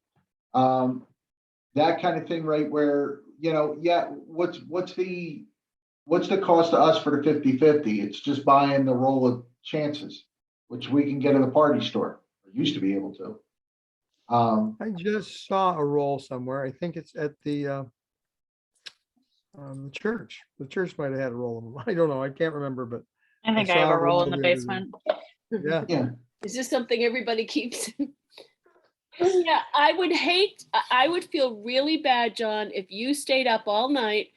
That kind of thing, right, where, you know, yeah, what's the cost to us for the 50/50? It's just buying the roll of chances, which we can get at a party store, or used to be able to. I just saw a roll somewhere. I think it's at the church. The church might have had a roll of them. I don't know. I can't remember, but I think I saw have a a roll in roll the the other day. basement. yeah. Yeah, Is this something everybody keeps? Yeah, I would feel really bad, John, if you stayed up all night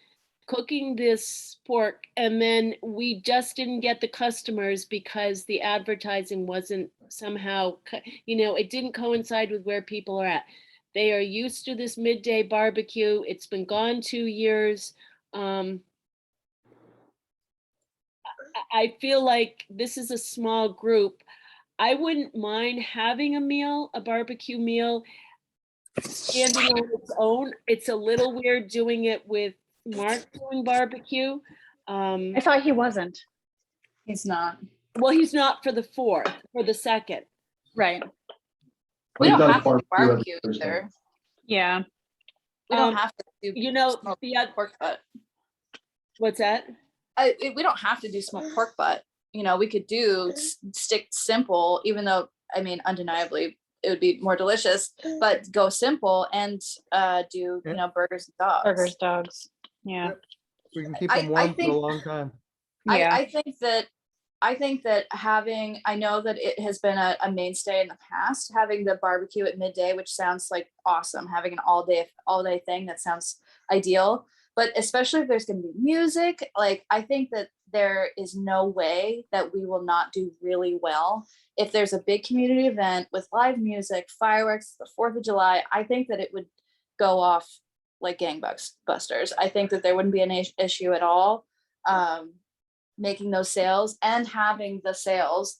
cooking this pork and then we just didn't get the customers because the advertising wasn't somehow, you know, it didn't coincide with where people are at. They are used to this midday barbecue. It's been gone 2 years. I feel like this is a small group. I wouldn't mind having a meal, a barbecue meal, standing on its own. It's a little weird doing it with Mark doing barbecue. I thought he wasn't. He's not. Well, he's not for the 4th, for the 2nd. Right. But We he don't does have to do barbecue every barbecue Thursday. either. Yeah. We don't Um, have to do. You know, smoked the oth- pork butt. what's that? We don't have to do smoked pork butt. You know, we could do stick simple, even though, I mean, undeniably it would be more delicious, but go simple and do, you know, burgers and dogs. Burgers, dogs. Yeah. We can keep I- them I warm for a think- long time. Yeah. I think that having, I know that it has been a mainstay in the past, having the barbecue at midday, which sounds like awesome, having an all day thing, that sounds ideal. But especially if there's going to be music, like I think that there is no way that we will not do really well. If there's a big community event with live music, fireworks, the 4th of July, I think that it would go off like gangbusters. I think that there wouldn't be an issue at all. Making those sales and having the sales,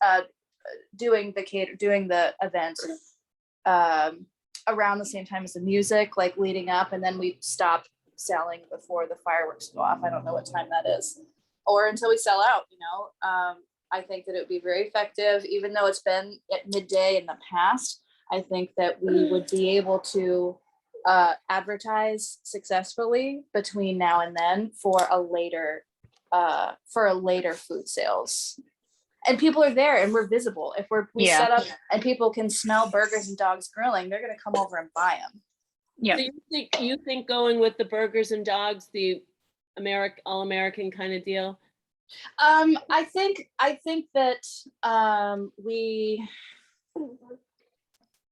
doing the event around the same time as the music, like leading up, and then we stop selling before the fireworks go off. I don't know what time that is, or until we sell out, you know. I think that it would be very effective, even though it's been at midday in the past. I think that we would be able to advertise successfully between now and then for a later food sales. And people are there and we're visible. If we Yeah. set up and people can smell burgers and dogs grilling, they're gonna come over and buy them. Yeah. So you think going with the burgers and dogs, the all American kind of deal? I think that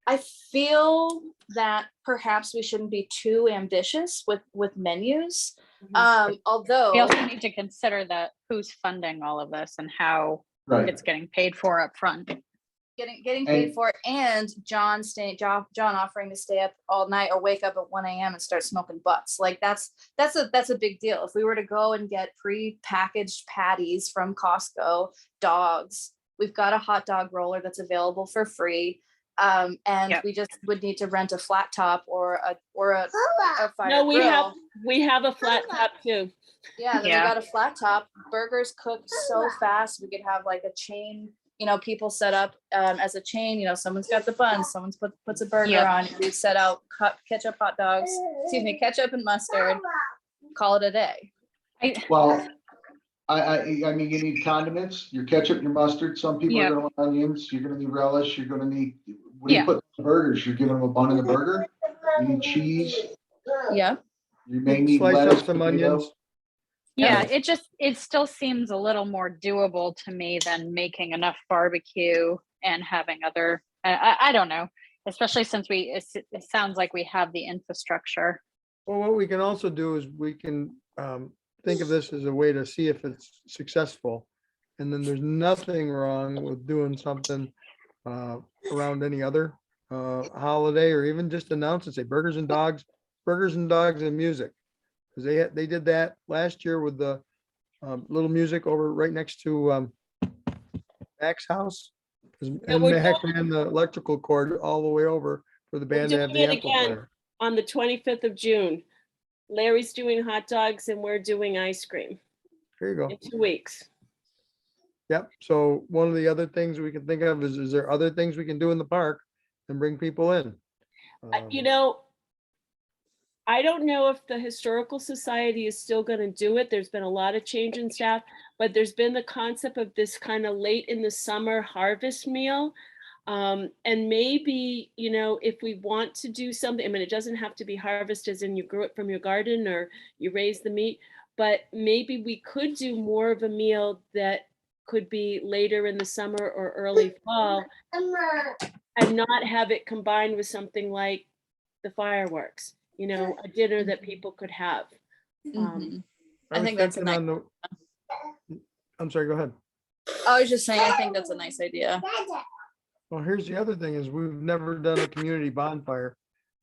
I feel that perhaps we shouldn't be too ambitious with menus. Although We also need to consider that who's funding all of this and how Right. it's getting paid for up front. getting paid And- for it, and John offering to stay up all night or wake up at 1 a.m. and start smoking butts. Like that's a big deal. If we were to go and get pre-packaged patties from Costco, dogs, we've got a hot dog roller that's available for free. And Yep. we just would need to rent a flat top or a fire No, grill. we have a flat top too. Yeah, then we Yeah. got a flat top. Burgers cook so fast. We could have like a chain, people set up as a chain, someone's got the buns, someone's puts a burger Yep. on, we set out ketchup hot dogs, ketchup and mustard, call it a day. Well, I mean, you need condiments, your ketchup, your mustard. Some people Yeah. are gonna want onions, you're gonna need relish, you're gonna need, what do you Yeah. put in the burgers? You're giving them a bun in the burger? You need cheese, Yeah. you may need Slice lettuce, up some tomato. onions. Yeah, it still seems a little more doable to me than making enough barbecue and having other, I don't know, especially since it sounds like we have the infrastructure. Well, what we can also do is we can think of this as a way to see if it's successful. And then there's nothing wrong with doing something around any other holiday, or even just announce and say burgers and dogs and music. Because they did that last year with the little music over right next to Mac's house. And we're Mac ran the electrical cord all the way over for the band to have doing the it again. amplifier. On the 25th of June, Larry's doing hot dogs and we're doing ice cream There you go. in 2 weeks. Yep. So one of the other things we can think of is there other things we can do in the park and bring people in? I don't know if the Historical Society is still going to do it. There's been a lot of change in staff, but there's been the concept of this kind of late in the summer harvest meal. And maybe, if we want to do something, I mean, it doesn't have to be harvest as in you grew it from your garden or you raise the meat, but maybe we could do more of a meal that could be later in the summer or early fall and not have it combined with something like the fireworks, a dinner that people could have. Mhm. I I think that's a nice, I'm sorry, go ahead. I was just saying, I think that's a nice idea. Well, here's the other thing is we've never done a community bonfire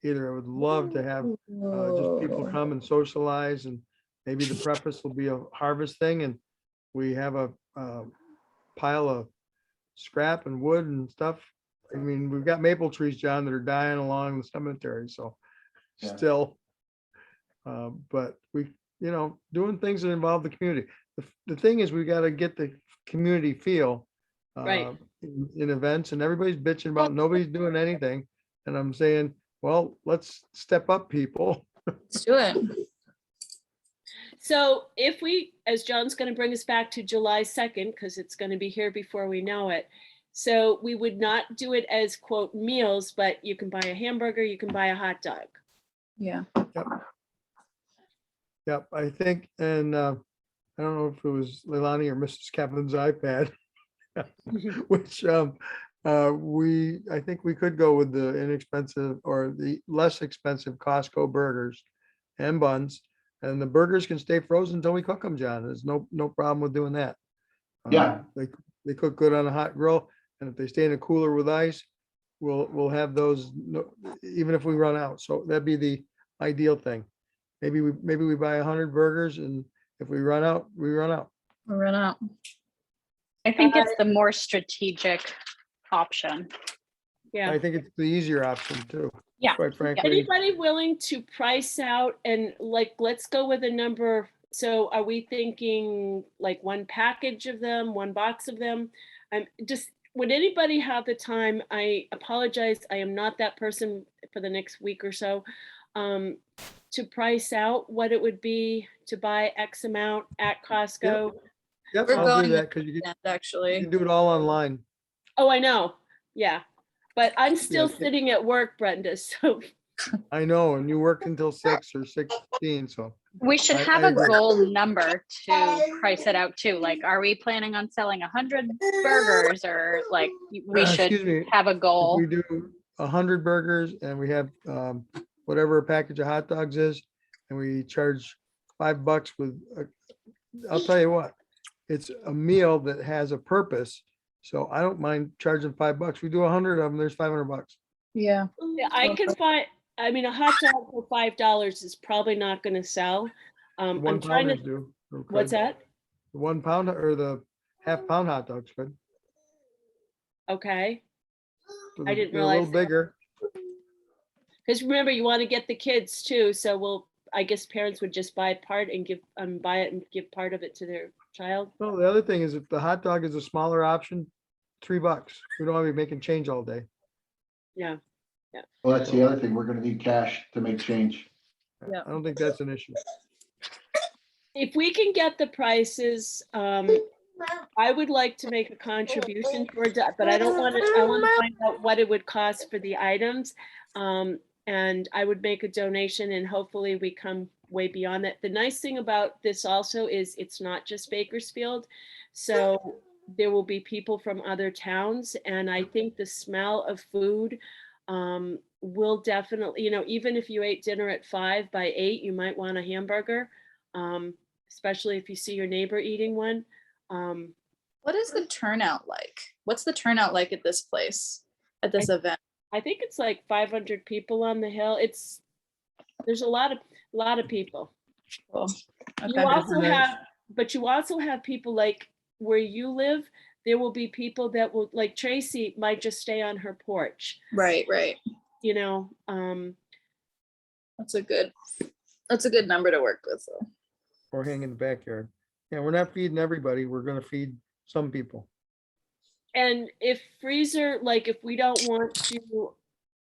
either. I would love to have just people come and socialize, and maybe the preface will be a harvest thing, and we have a pile of scrap and wood and stuff. I mean, we've got maple trees, John, that are dying along the cemetery, so Yeah. still. But we, doing things that involve the community. The thing is, we got to get the community feel Right. in events, and everybody's bitching about nobody's doing anything. And I'm saying, well, let's step up, people. Let's do it. So if as John's going to bring us back to July 2nd, because it's going to be here before we know it. So we would not do it as quote meals, but you can buy a hamburger, you can buy a hot dog. Yeah. Yep, I think, and I don't know if it was Leilani or Mrs. Kevin's iPad, which I think we could go with the inexpensive or the less expensive Costco burgers and buns. And the burgers can stay frozen until we cook them, John. There's no problem with doing that. Yeah. They cook good on a hot grill, and if they stay in a cooler with ice, we'll have those even if we run out. So that'd be the ideal thing. Maybe we buy 100 burgers, and if we run out, we run out. We'll run out. I think it's the more strategic option. Yeah. I think it's the easier option too. Yeah. Quite frankly. Anybody willing to price out and let's go with a number. So are we thinking like one package of them, one box of them? Would anybody have the time? I apologize. I am not that person for the next week or so. to price out what it would be to buy X amount at Costco? Yep, We're I'll going do this that because you weekend, can actually. do it all online. Oh, I know. Yeah. But I'm still Yeah. sitting at work, Brenda, so I know, and you work until 6 or 16, so. We should I have a agree. goal number to price it out too. Like, are we planning on selling 100 burgers, or like we Excuse should me, have a if goal? we do 100 burgers and we have whatever a package of hot dogs is, and we charge $5 with, I'll tell you what, it's a meal that has a purpose. So I don't mind charging $5. We do 100 of them, there's $500. Yeah. yeah, I can find, I mean, a hot dog for $5 is probably not gonna sell. I'm One trying to, pounders do. or what's could. that? The 1 pound or the half-pound hot dogs could. Okay, So I they're- didn't they're a little realize that. bigger. because remember, you want to get the kids too, so I guess parents would just buy part and buy it and give part of it to their child. Well, the other thing is if the hot dog is a smaller option, $3. We don't want to be making change all day. Yeah, Well, that's the other thing. We're gonna need cash to make change. Yeah. I don't think that's an issue. if we can get the prices, I would like to make a contribution towards that, but I don't want to, I want to find out what it would cost for the items. And I would make a donation and hopefully we come way beyond that. The nice thing about this also is it's not just Bakersfield. So there will be people from other towns, and I think the smell of food will definitely, even if you ate dinner at 5, by 8, you might want a hamburger, especially if you see your neighbor eating one. What is the turnout like? What's the turnout like at this place, at this event? I think it's like 500 people on the hill. There's a lot of people. Cool. You Okay. also nice. have, but you also have people like where you live, there will be people that will, like Tracy might just stay on her porch, Right. That's a good number to work with. Though. Or hang in the backyard. Yeah, we're not feeding everybody. We're gonna feed some people. and if freezer, like if we don't want to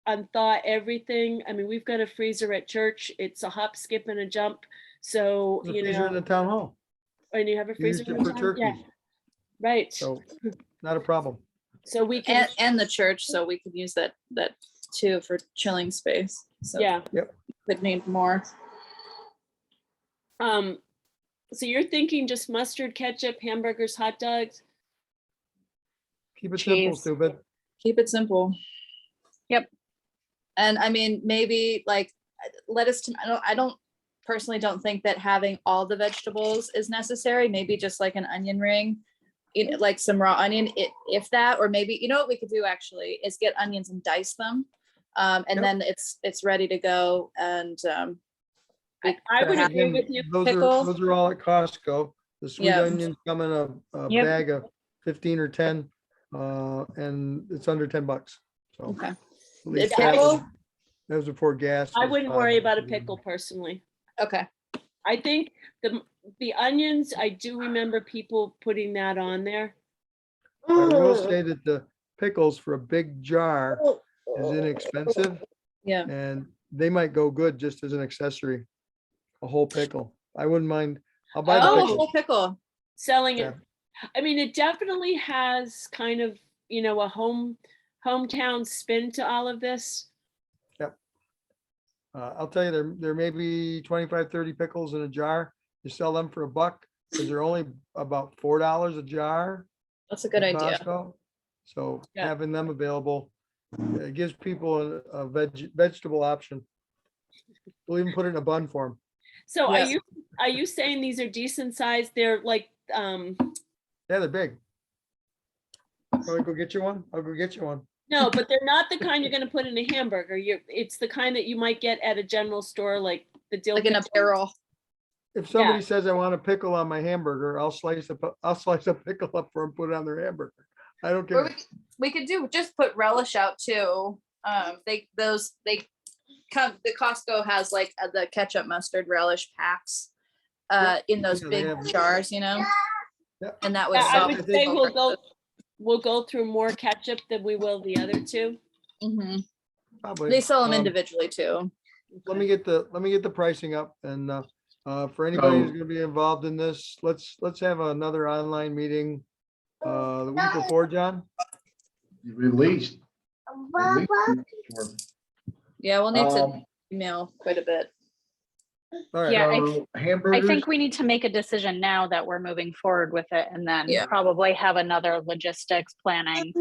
unthaw everything, I mean, we've got a freezer at church. It's a hop, skip and a jump. So, There's a freezer in the town hall. and you have a We use freezer. it in for the town? Yeah, turkeys, right. so not a problem. So we can, And the church, so we could use that too for chilling space. So yeah. could need more. So you're thinking just mustard, ketchup, hamburgers, hot dogs? Keep it simple, Cheese. stupid. Keep it simple. Yep. And I mean, maybe like I don't personally don't think that having all the vegetables is necessary. Maybe just like an onion ring, like some raw onion, if that, or maybe, what we could do actually is get onions and dice them. And Yep. then it's ready to go. And I would agree Again, with you. Pickle. Those are all at Costco. The sweet Yeah. onions come in a Yep. bag of 15 or 10, and it's under $10. So okay. at least The pickle? that was before gas. I was wouldn't worry about a $5. pickle personally. Okay. I think the onions, I do remember people putting that on there. I will say that the pickles for a big jar is inexpensive, Yeah. and they might go good just as an accessory. A whole pickle. I wouldn't mind. I'll buy the Oh, pickles. whole pickle. Selling it. Yeah. I mean, it definitely has kind of, a hometown spin to all of this. I'll tell you, there may be 25, 30 pickles in a jar. You sell them for $1 because they're only about $4 a jar. That's a good at idea. Costco. So Yeah. having them available, it gives people a vegetable option. We'll even put it in a bun for them. So Yeah. are you saying these are decent size? They're like, Yeah, they're big. Want to go get you one? I'll go get you one. no, but they're not the kind you're gonna put in a hamburger. It's the kind that you might get at a general store, like the dill. Like in a pickle. barrel. If somebody says I want a pickle on my hamburger, I'll slice a pickle up for them, put it on their hamburger. I don't Or care. we could just put relish out too. The Costco has like the ketchup, mustard, relish packs in those Yeah, they big have- jars, Yeah. and that would Yeah, I solve. would say we'll go through more ketchup than we will the other two. Mhm. Probably. They sell them individually too. let me get the pricing up and, for anybody who's gonna be involved in this, let's have another online meeting, the week before, John. Released. Yeah, we'll need to Um, email quite a bit. All right. Yeah, so I hamburgers, think we need to make a decision now that we're moving forward with it and then Yeah. probably have another logistics planning.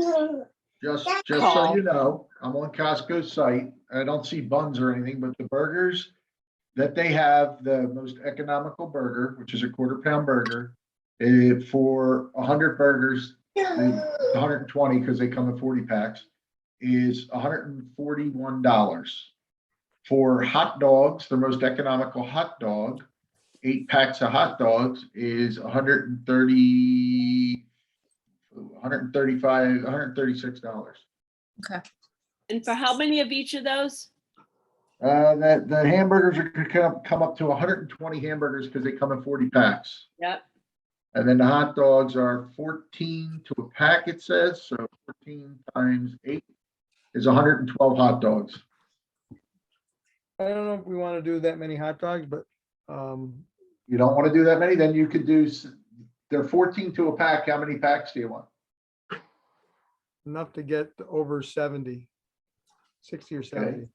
just so Call. you know, I'm on Costco's site. I don't see buns or anything, but the burgers that they have, the most economical burger, which is a quarter-pound burger, for 100 burgers, 120 because they come in 40 packs, is $141. For hot dogs, the most economical hot dog, 8 packs of hot dogs is 130, $136. And for how many of each of those? That the hamburgers are gonna come up to 120 hamburgers because they come in 40 packs. Yep. And then the hot dogs are 14 to a pack, it says, so 14 times 8 is 112 hot dogs. I don't know if we want to do that many hot dogs, but, You don't want to do that many, then you could do, they're 14 to a pack. How many packs do you want? enough to get over 70, 60 or 70.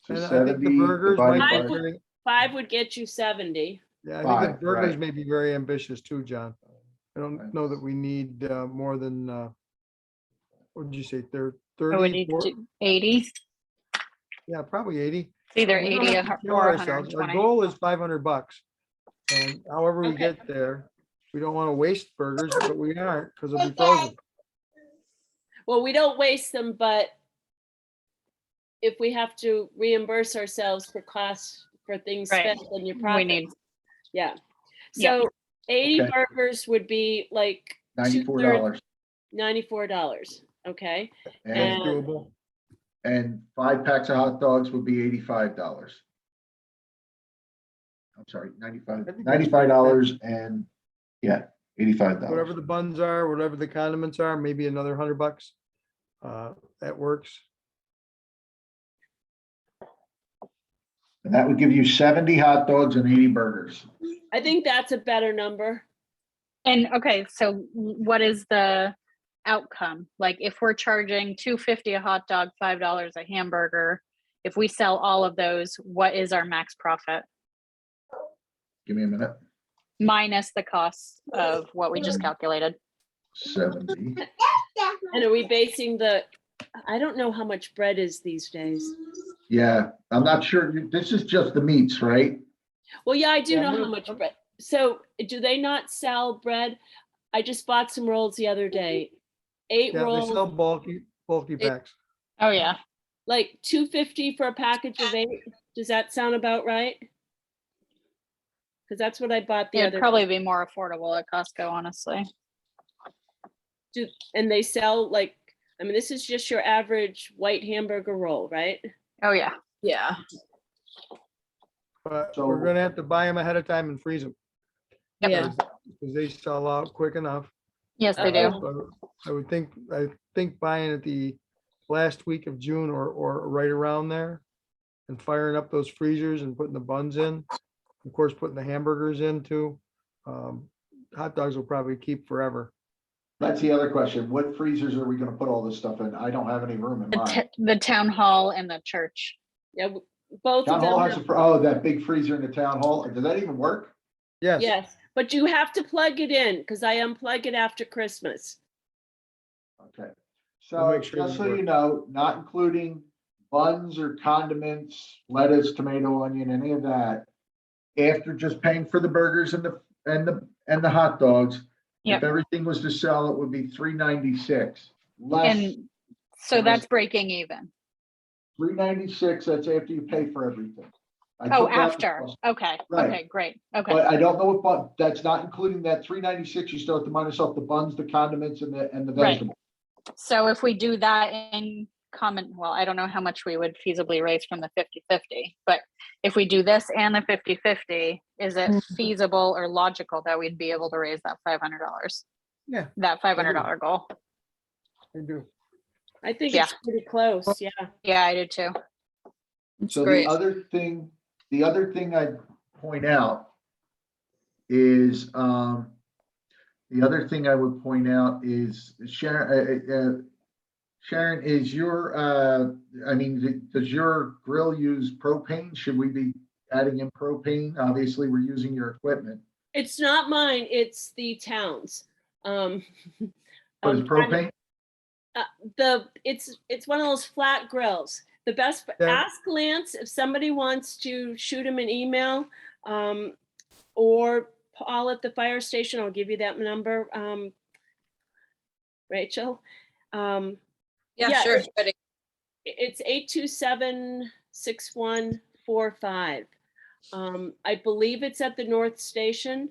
So And I think the 70 burgers divided might by- be very, 5 would get you 70. yeah, I think the Five, burgers right. may be very ambitious too, John. I Right. don't know that we need, more than, what did you say, I would 30, need 40? to 80, Yeah, probably 80. it's either We don't 80 have to kill or ourselves. Our 120. goal is $500. And however we Okay. get there, we don't want to waste burgers, but we aren't because they'll be frozen. Well, we don't waste them, but if we have to reimburse ourselves for costs for things Right. spent, then your We profit. need, Yeah. Yeah. So 80 Okay. burgers would be like $94. $94. Okay. That's And, doable. and 5 packs of hot dogs would be $85. I'm sorry, I think that's $95 and, yeah, $85. Whatever the buns are, whatever the condiments are, maybe another $100. That works. And that would give you 70 hot dogs and 80 burgers. I think that's a better number. and okay, so what is the outcome? Like if we're charging $2.50 a hot dog, $5 a hamburger, if we sell all of those, what is our max profit? Give me a minute. Minus the costs of what we just calculated. 70. And are we basing I don't know how much bread is these days. Yeah, I'm not sure. This is just the meats, right? Well, yeah, I do Yeah, know I'm how gonna- much bread. So do they not sell bread? I just bought some rolls the other day. 8 Yeah, they rolls, sell bulky packs. Oh, yeah. like $2.50 for a package of 8. Does that sound about right? Because that's what I bought the It'd other. probably be more affordable at Costco, honestly. And they sell I mean, this is just your average white hamburger roll, right? Oh, yeah. Yeah. But So- we're gonna have to buy them ahead of time and freeze them. Yeah. Because they sell out quick enough. Yes, they do. So I think buying it the last week of June or right around there and firing up those freezers and putting the buns in, of course, putting the hamburgers in too. Hot dogs will probably keep forever. That's the other question. What freezers are we gonna put all this stuff in? I don't have any room in mine. The town hall and the church. Yeah, both Town of them. hall has have- that big freezer in the town hall. Does that even work? Yes. Yes, but you have to plug it in because I unplug it after Christmas. Okay. We'll So make sure just these so you work. know, not including buns or condiments, lettuce, tomato, onion, any of that. After just paying for the burgers and the hot dogs, Yep. if everything was to sell, it would be $396. Less And so that's breaking even. $396, that's after you pay for everything. I Oh, took out the after. cost, Okay. Right. Okay, great. Okay. But I don't know what, but that's not including that $396. You still have to minus off the buns, the condiments and the Right. vegetables. So if we do that in common, well, I don't know how much we would feasibly raise from the 50/50, but if we do this and the 50/50, is it feasible or logical that we'd be able to raise that $500? Yeah. That $500 goal? I do. I think Yeah. it's pretty close, yeah. Yeah, I do too. It's So great. the other thing I'd point out is, the other thing I would point out is Sharon, Sharon, is your, I mean, does your grill use propane? Should we be adding in propane? Obviously, we're using your equipment, It's not mine, it's the town's. Um, but is I'm trying to- propane? it's one of those flat grills. The best, Yeah. ask Lance if somebody wants to shoot him an email, or Paul at the fire station, I'll give you that number, Rachel. Yeah, yeah, sure. Ready. It's 827-6145. I believe it's at the North Station,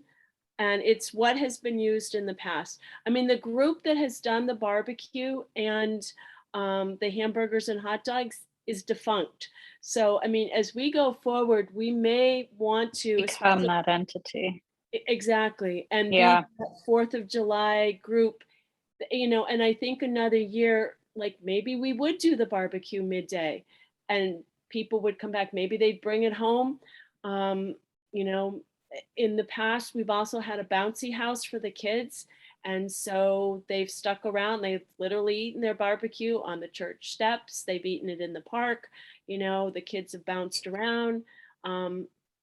and it's what has been used in the past. I mean, the group that has done the barbecue and the hamburgers and hot dogs is defunct. So, I mean, as we go forward, we may want to Become that entity. exactly, and be Yeah. that 4th of July group, you know, and I think another year, like maybe we would do the barbecue midday and people would come back, maybe they'd bring it home. You know, in the past, we've also had a bouncy house for the kids. And so they've stuck around, they've literally eaten their barbecue on the church steps, they've eaten it in the park, you know, the kids have bounced around.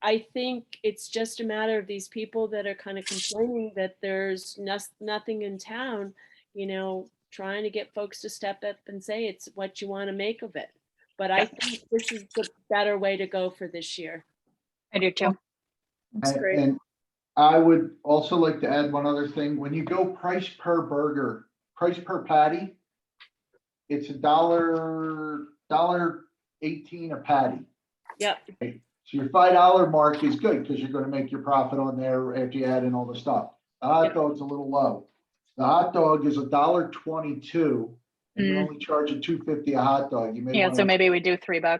I think it's just a matter of these people that are kind of complaining that there's nothing in town, you know, trying to get folks to step up and say it's what you want to make of it. But I think this is the better way to go for this year. I do too. That's great. And I would also like to add one other thing. When you go price per burger, price per patty, it's $1.18 a patty. Yep. So your $5 mark is good because you're going to make your profit on there after you add in all the stuff. The hot Yep. dog's a little low. The hot dog is $1.22, and you're only charging $2.50 a hot dog. You may Yeah, wanna- so maybe we do $3.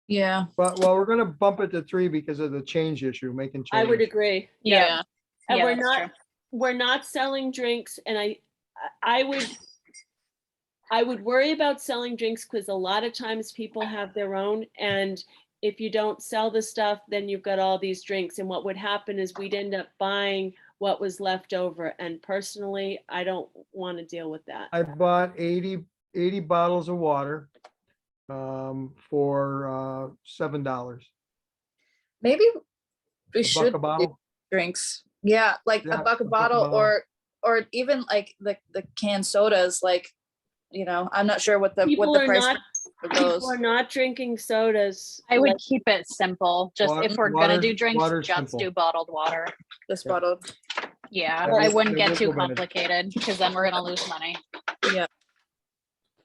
Yeah. But, well, we're gonna bump it to 3 because of the change issue, making I would change. agree. Yeah. And Yeah, we're that's not, true. we're not selling drinks, and I would worry about selling drinks because a lot of times people have their own, and if you don't sell the stuff, then you've got all these drinks, and what would happen is we'd end up buying what was left over, and personally, I don't want to deal with that. I bought 80 bottles of water for $7. Maybe we A should buck a do bottle? drinks. Yeah, like Yeah, a buck a a buck a bottle, bottle. or even like the canned sodas. Like, you know, I'm not sure what the People are price not, of those. people are not drinking sodas. I would like- keep it simple. Just if Water- we're gonna water's- do drinks, water's just simple. do bottled water. This Yeah. bottle. Yeah, That I would- wouldn't that get would too go better. complicated because then we're gonna lose money. Yeah,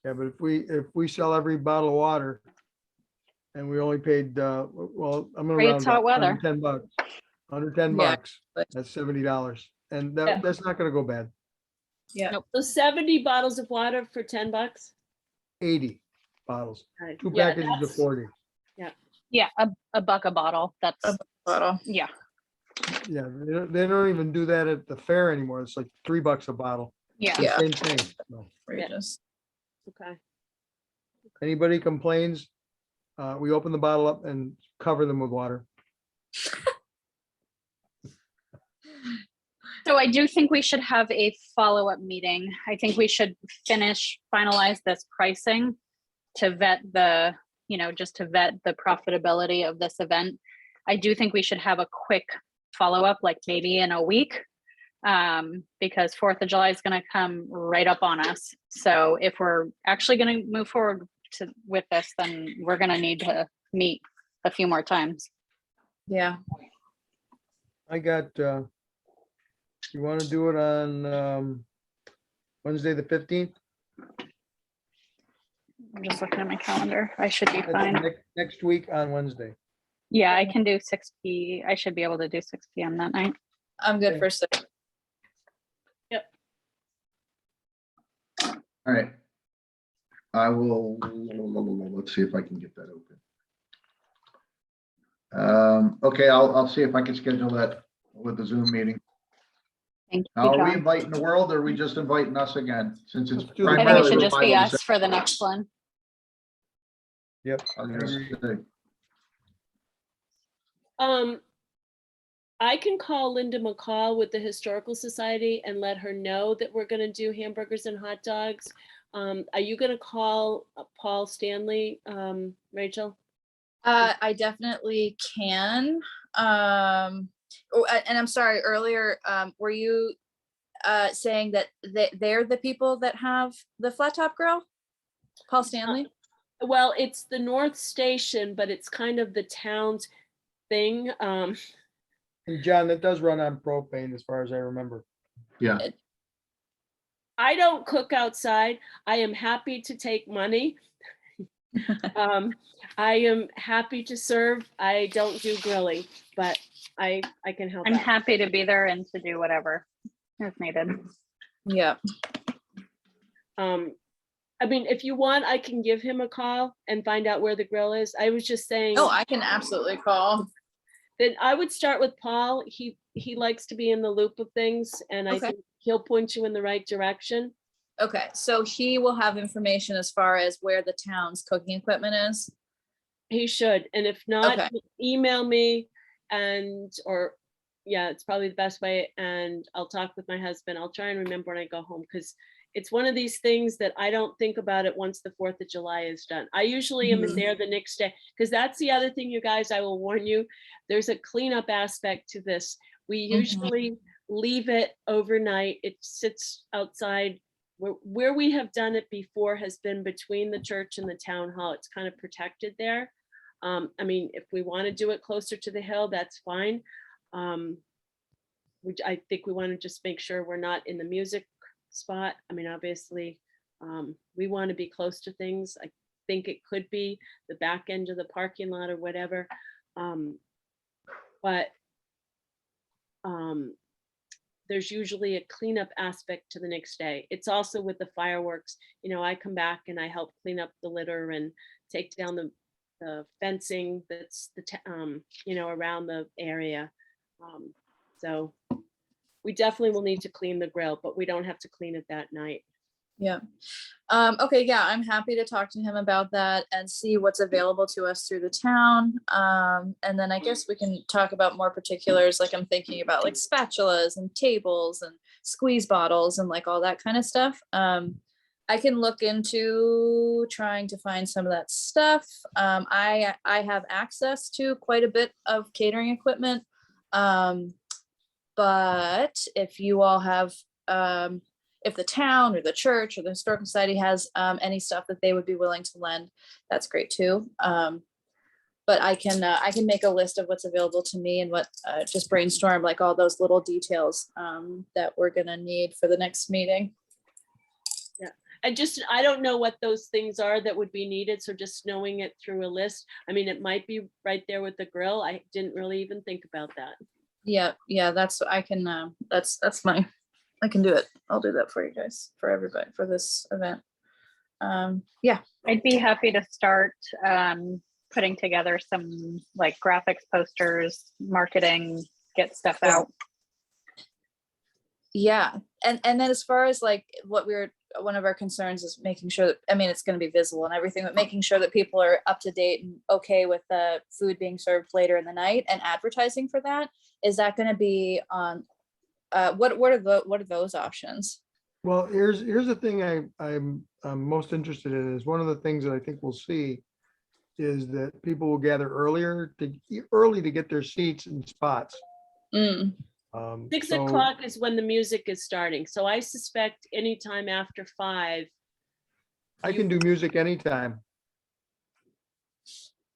but if we sell every bottle of water and we only paid, well, I'm gonna Right, round it's hot up, weather. $110. $110 Yeah, bucks, but- that's $70. And Yeah. that's not gonna go bad. Yeah. Nope. So 70 bottles of water for $10? 80 bottles, 2 Yeah, packages of that's- 40. Yeah, a buck a bottle. That's, Bottle. yeah. Yeah, they don't even do that at the fair anymore. It's like $3 a bottle. Yeah. It's the Yeah. Same thing. So, Outrageous. Okay. anybody complains, we open the bottle up and cover them with water. So I do think we should have a follow-up meeting. I think we should finalize this pricing to vet the, just to vet the profitability of this event. I do think we should have a quick follow-up, like maybe in a week, because 4th of July is going to come right up on us. So if we're actually going to move forward with this, then we're going to need to meet a few more times. Yeah. I got, you want to do it on Wednesday, the 15th? I'm just looking at my calendar. I should be fine. Next week on Wednesday. Yeah, I can do 6 p. I should be able to do 6 p.m. that night. I'm good Okay. for 6. All right. I will, let's see if I can get that open. Okay, I'll see if I can schedule that with the Zoom meeting. Thank you, Now, are we John. inviting the world or are we just inviting us again? Since it's Let's do the I think it primarily should just be revival us for the next one. Yep. I was gonna say, I can call Linda McCall with the Historical Society and let her know that we're gonna do hamburgers and hot dogs. Are you gonna call Paul Stanley, Rachel? I definitely can. And I'm sorry, earlier, were you saying that they're the people that have the flat top grill? Paul Stanley? Well, it's the North Station, but it's kind of the town's thing. And John, that does run on propane as far as I remember. Yeah, I don't cook outside. I am happy to take money. I am happy to serve. I don't do grilling, but I can help I'm out. happy to be there and to do whatever is needed. Yeah. I mean, if you want, I can give him a call and find out where the grill is. I was just saying. Oh, I can absolutely call. Then I would start with Paul. He likes to be in the loop of things, and I Okay. think he'll point you in the right direction. Okay, so he will have information as far as where the town's cooking equipment is. He should, and if not, Okay. email me or yeah, it's probably the best way, and I'll talk with my husband. I'll try and remember when I go home, because it's one of these things that I don't think about it once the 4th of July is done. I usually am in Mhm. there the next day, because that's the other thing, you guys, I will warn you, there's a cleanup aspect to this. We Mhm. usually leave it overnight. It sits outside. Where we have done it before has been between the church and the town hall. It's kind of protected there. I mean, if we want to do it closer to the hill, that's fine. Which I think we want to just make sure we're not in the music spot. I mean, obviously, we want to be close to things. I think it could be the back end of the parking lot or whatever. But there's usually a cleanup aspect to the next day. It's also with the fireworks. You know, I come back and I help clean up the litter and take down the fencing that's you know, around the area. So we definitely will need to clean the grill, but we don't have to clean it that night. Yeah. Okay, yeah, I'm happy to talk to him about that and see what's available to us through the town. And then I guess we can talk about more particulars, like I'm thinking about like spatulas and tables and squeeze bottles and like all that kind of stuff. I can look into trying to find some of that stuff. I have access to quite a bit of catering equipment. But if you all have, if the town or the church or the historical society has any stuff that they would be willing to lend, that's great too. But I can make a list of what's available to me and what just brainstorm like all those little details that we're gonna need for the next meeting. I don't know what those things are that would be needed. So just knowing it through a list, I mean, it might be right there with the grill. I didn't really even think about that. Yeah, that's I can that's my I can do it. I'll do that for you guys, for everybody, for this event. Yeah. I'd be happy to start putting together some like graphics, posters, marketing, get stuff out. Yeah, and then as far as like what one of our concerns is making sure that, I mean, it's going to be visible and everything, but making sure that people are up to date and okay with the food being served later in the night and advertising for that. Is that going to be on, what are those options? Well, here's the thing I'm most interested in is one of the things that I think we'll see is that people will gather early to get their seats and spots. Mm. 6 So o'clock is when the music is starting. So I suspect anytime after 5. I can do music anytime.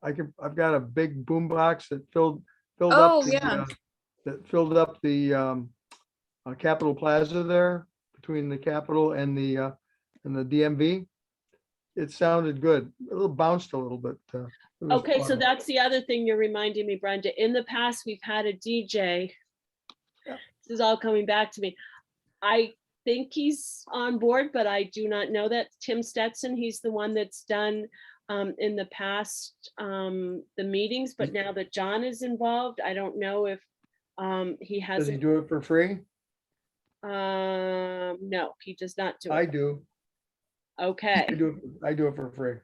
I've got a big boom box that filled Oh, up yeah. that filled up the Capitol Plaza there between the Capitol and the DMV. It sounded good. A little bounced a little bit. It was Okay, so fun. that's the other thing you're reminding me, Brenda. In the past, we've had a DJ. Yeah. This is all coming back to me. I think he's on board, but I do not know that. Tim Stetson, he's the one that's done in the past the meetings, but now that John is involved, I don't know if he has. Does he do it for free? No, he does not do I it. do. Okay. I do it for free.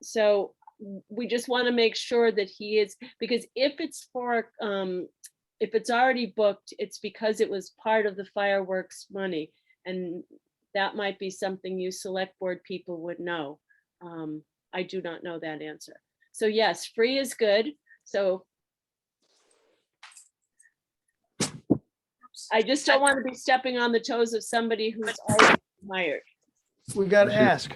So we just want to make sure that he is, because if it's for, if it's already booked, it's because it was part of the fireworks money. And that might be something you select board people would know. I do not know that answer. So yes, free is good. So I just don't want to be stepping on the toes of somebody who's already hired. We got to ask.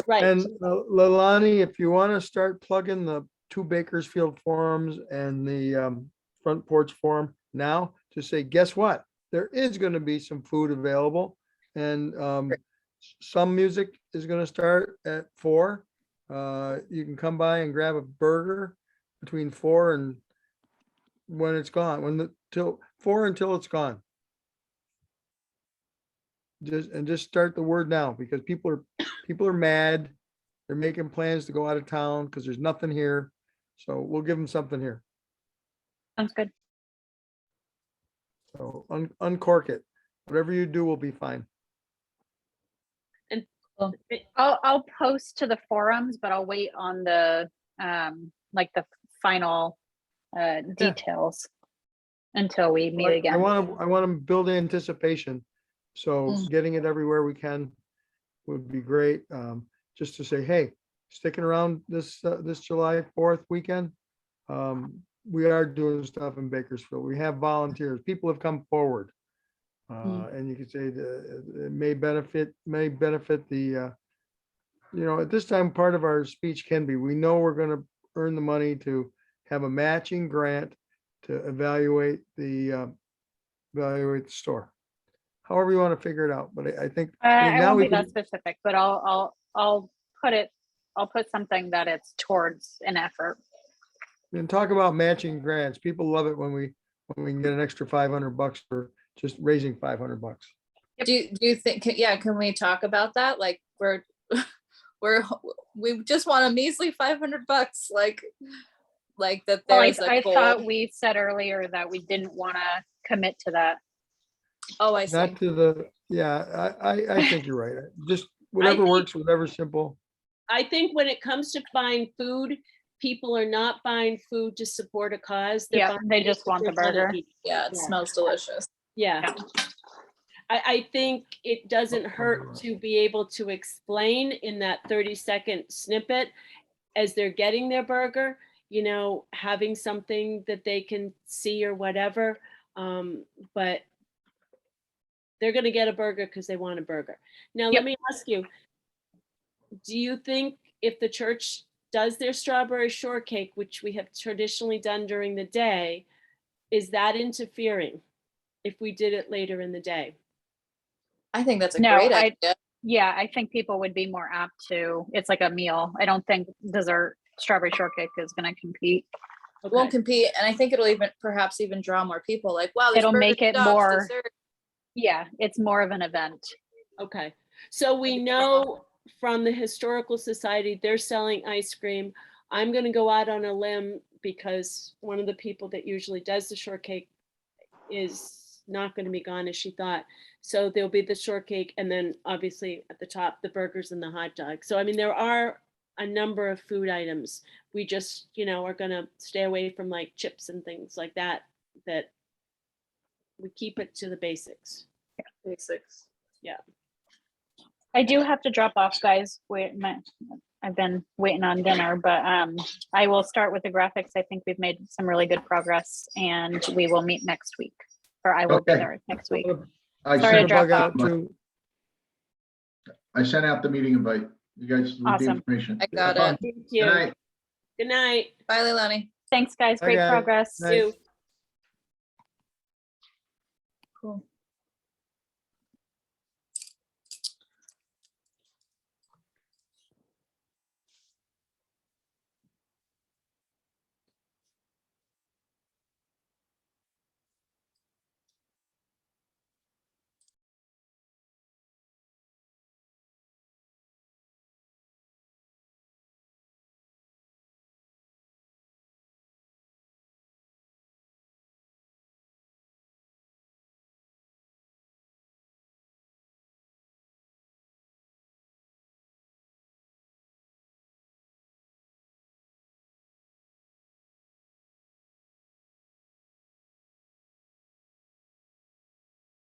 Right. And Lalani, if you want to start plugging the 2 Bakersfield forums and the front porch forum now, to say, guess what? There is going to be some food available, and some music is going to start at 4. You can come by and grab a burger between 4 and when it's gone, till 4 until it's gone. Just start the word now, because people are mad. They're making plans to go out of town because there's nothing here. So we'll give them something here. Sounds good. So uncork it. Whatever you do will be fine. I'll post to the forums, but I'll wait on the like the final details until we meet I again. want to build anticipation. So getting it everywhere we can would be great. Just to say, hey, sticking around this July 4th weekend. We are doing stuff in Bakersfield. We have volunteers. People have come forward. And you could say it may benefit the, at this time, part of our speech can be, we know we're going to earn the money to have a matching grant to evaluate the store. However you want to figure it out, but I think I now won't we be that can, specific, but I'll put something that it's towards an effort. and talk about matching grants. People love it when we can get an extra $500 for just raising $500. Do you think, can we talk about that? Like we just want a measly $500, like that Well, there's I a goal. thought we said earlier that we didn't want to commit to that. Oh, I see. Not to the, yeah, I think you're right. Just whatever think- works, whatever's simple. I think when it comes to buying food, people are not buying food to support a cause. They're Yeah, buying they food just because want the they wanna burger. eat. Yeah, it Yeah. smells delicious. Yeah. I think it doesn't hurt to be able to explain in that 30-second snippet as they're getting their burger, having something that they can see or whatever. But they're going to get a burger because they want a burger. Now, Yep. let me ask you, do you think if the church does their strawberry shortcake, which we have traditionally done during the day, is that interfering if we did it later in the day? I think that's a No, great idea. Yeah, I think people would be more apt to, it's like a meal. I don't think dessert strawberry shortcake is going to compete. It won't Okay. compete, and I think it'll perhaps even draw more people. Like, wow, there's It'll burgers, make it dogs, more- dessert. Yeah, it's more of an event. Okay, so we know from the Historical Society, they're selling ice cream. I'm gonna go out on a limb because one of the people that usually does the shortcake is not gonna be gone as she thought. So there'll be the shortcake and then obviously at the top, the burgers and the hot dog. So I mean, there are a number of food items. We just, are gonna stay away from like chips and things like that, that we keep it to the basics. Basics. I do have to drop off, guys. I've been waiting on dinner, but I will start with the graphics. I think we've made some really good progress, and we will meet next week, or I will be Okay. there next week. I Sorry to sent drop Bug off. out to, I sent out the meeting invite. You guys with the Awesome. information. I got Have fun. it. Thank Good you. night. Good night. Bye, Leilani. Thanks, guys. Bye, Great guys. progress. Night. You. Cool.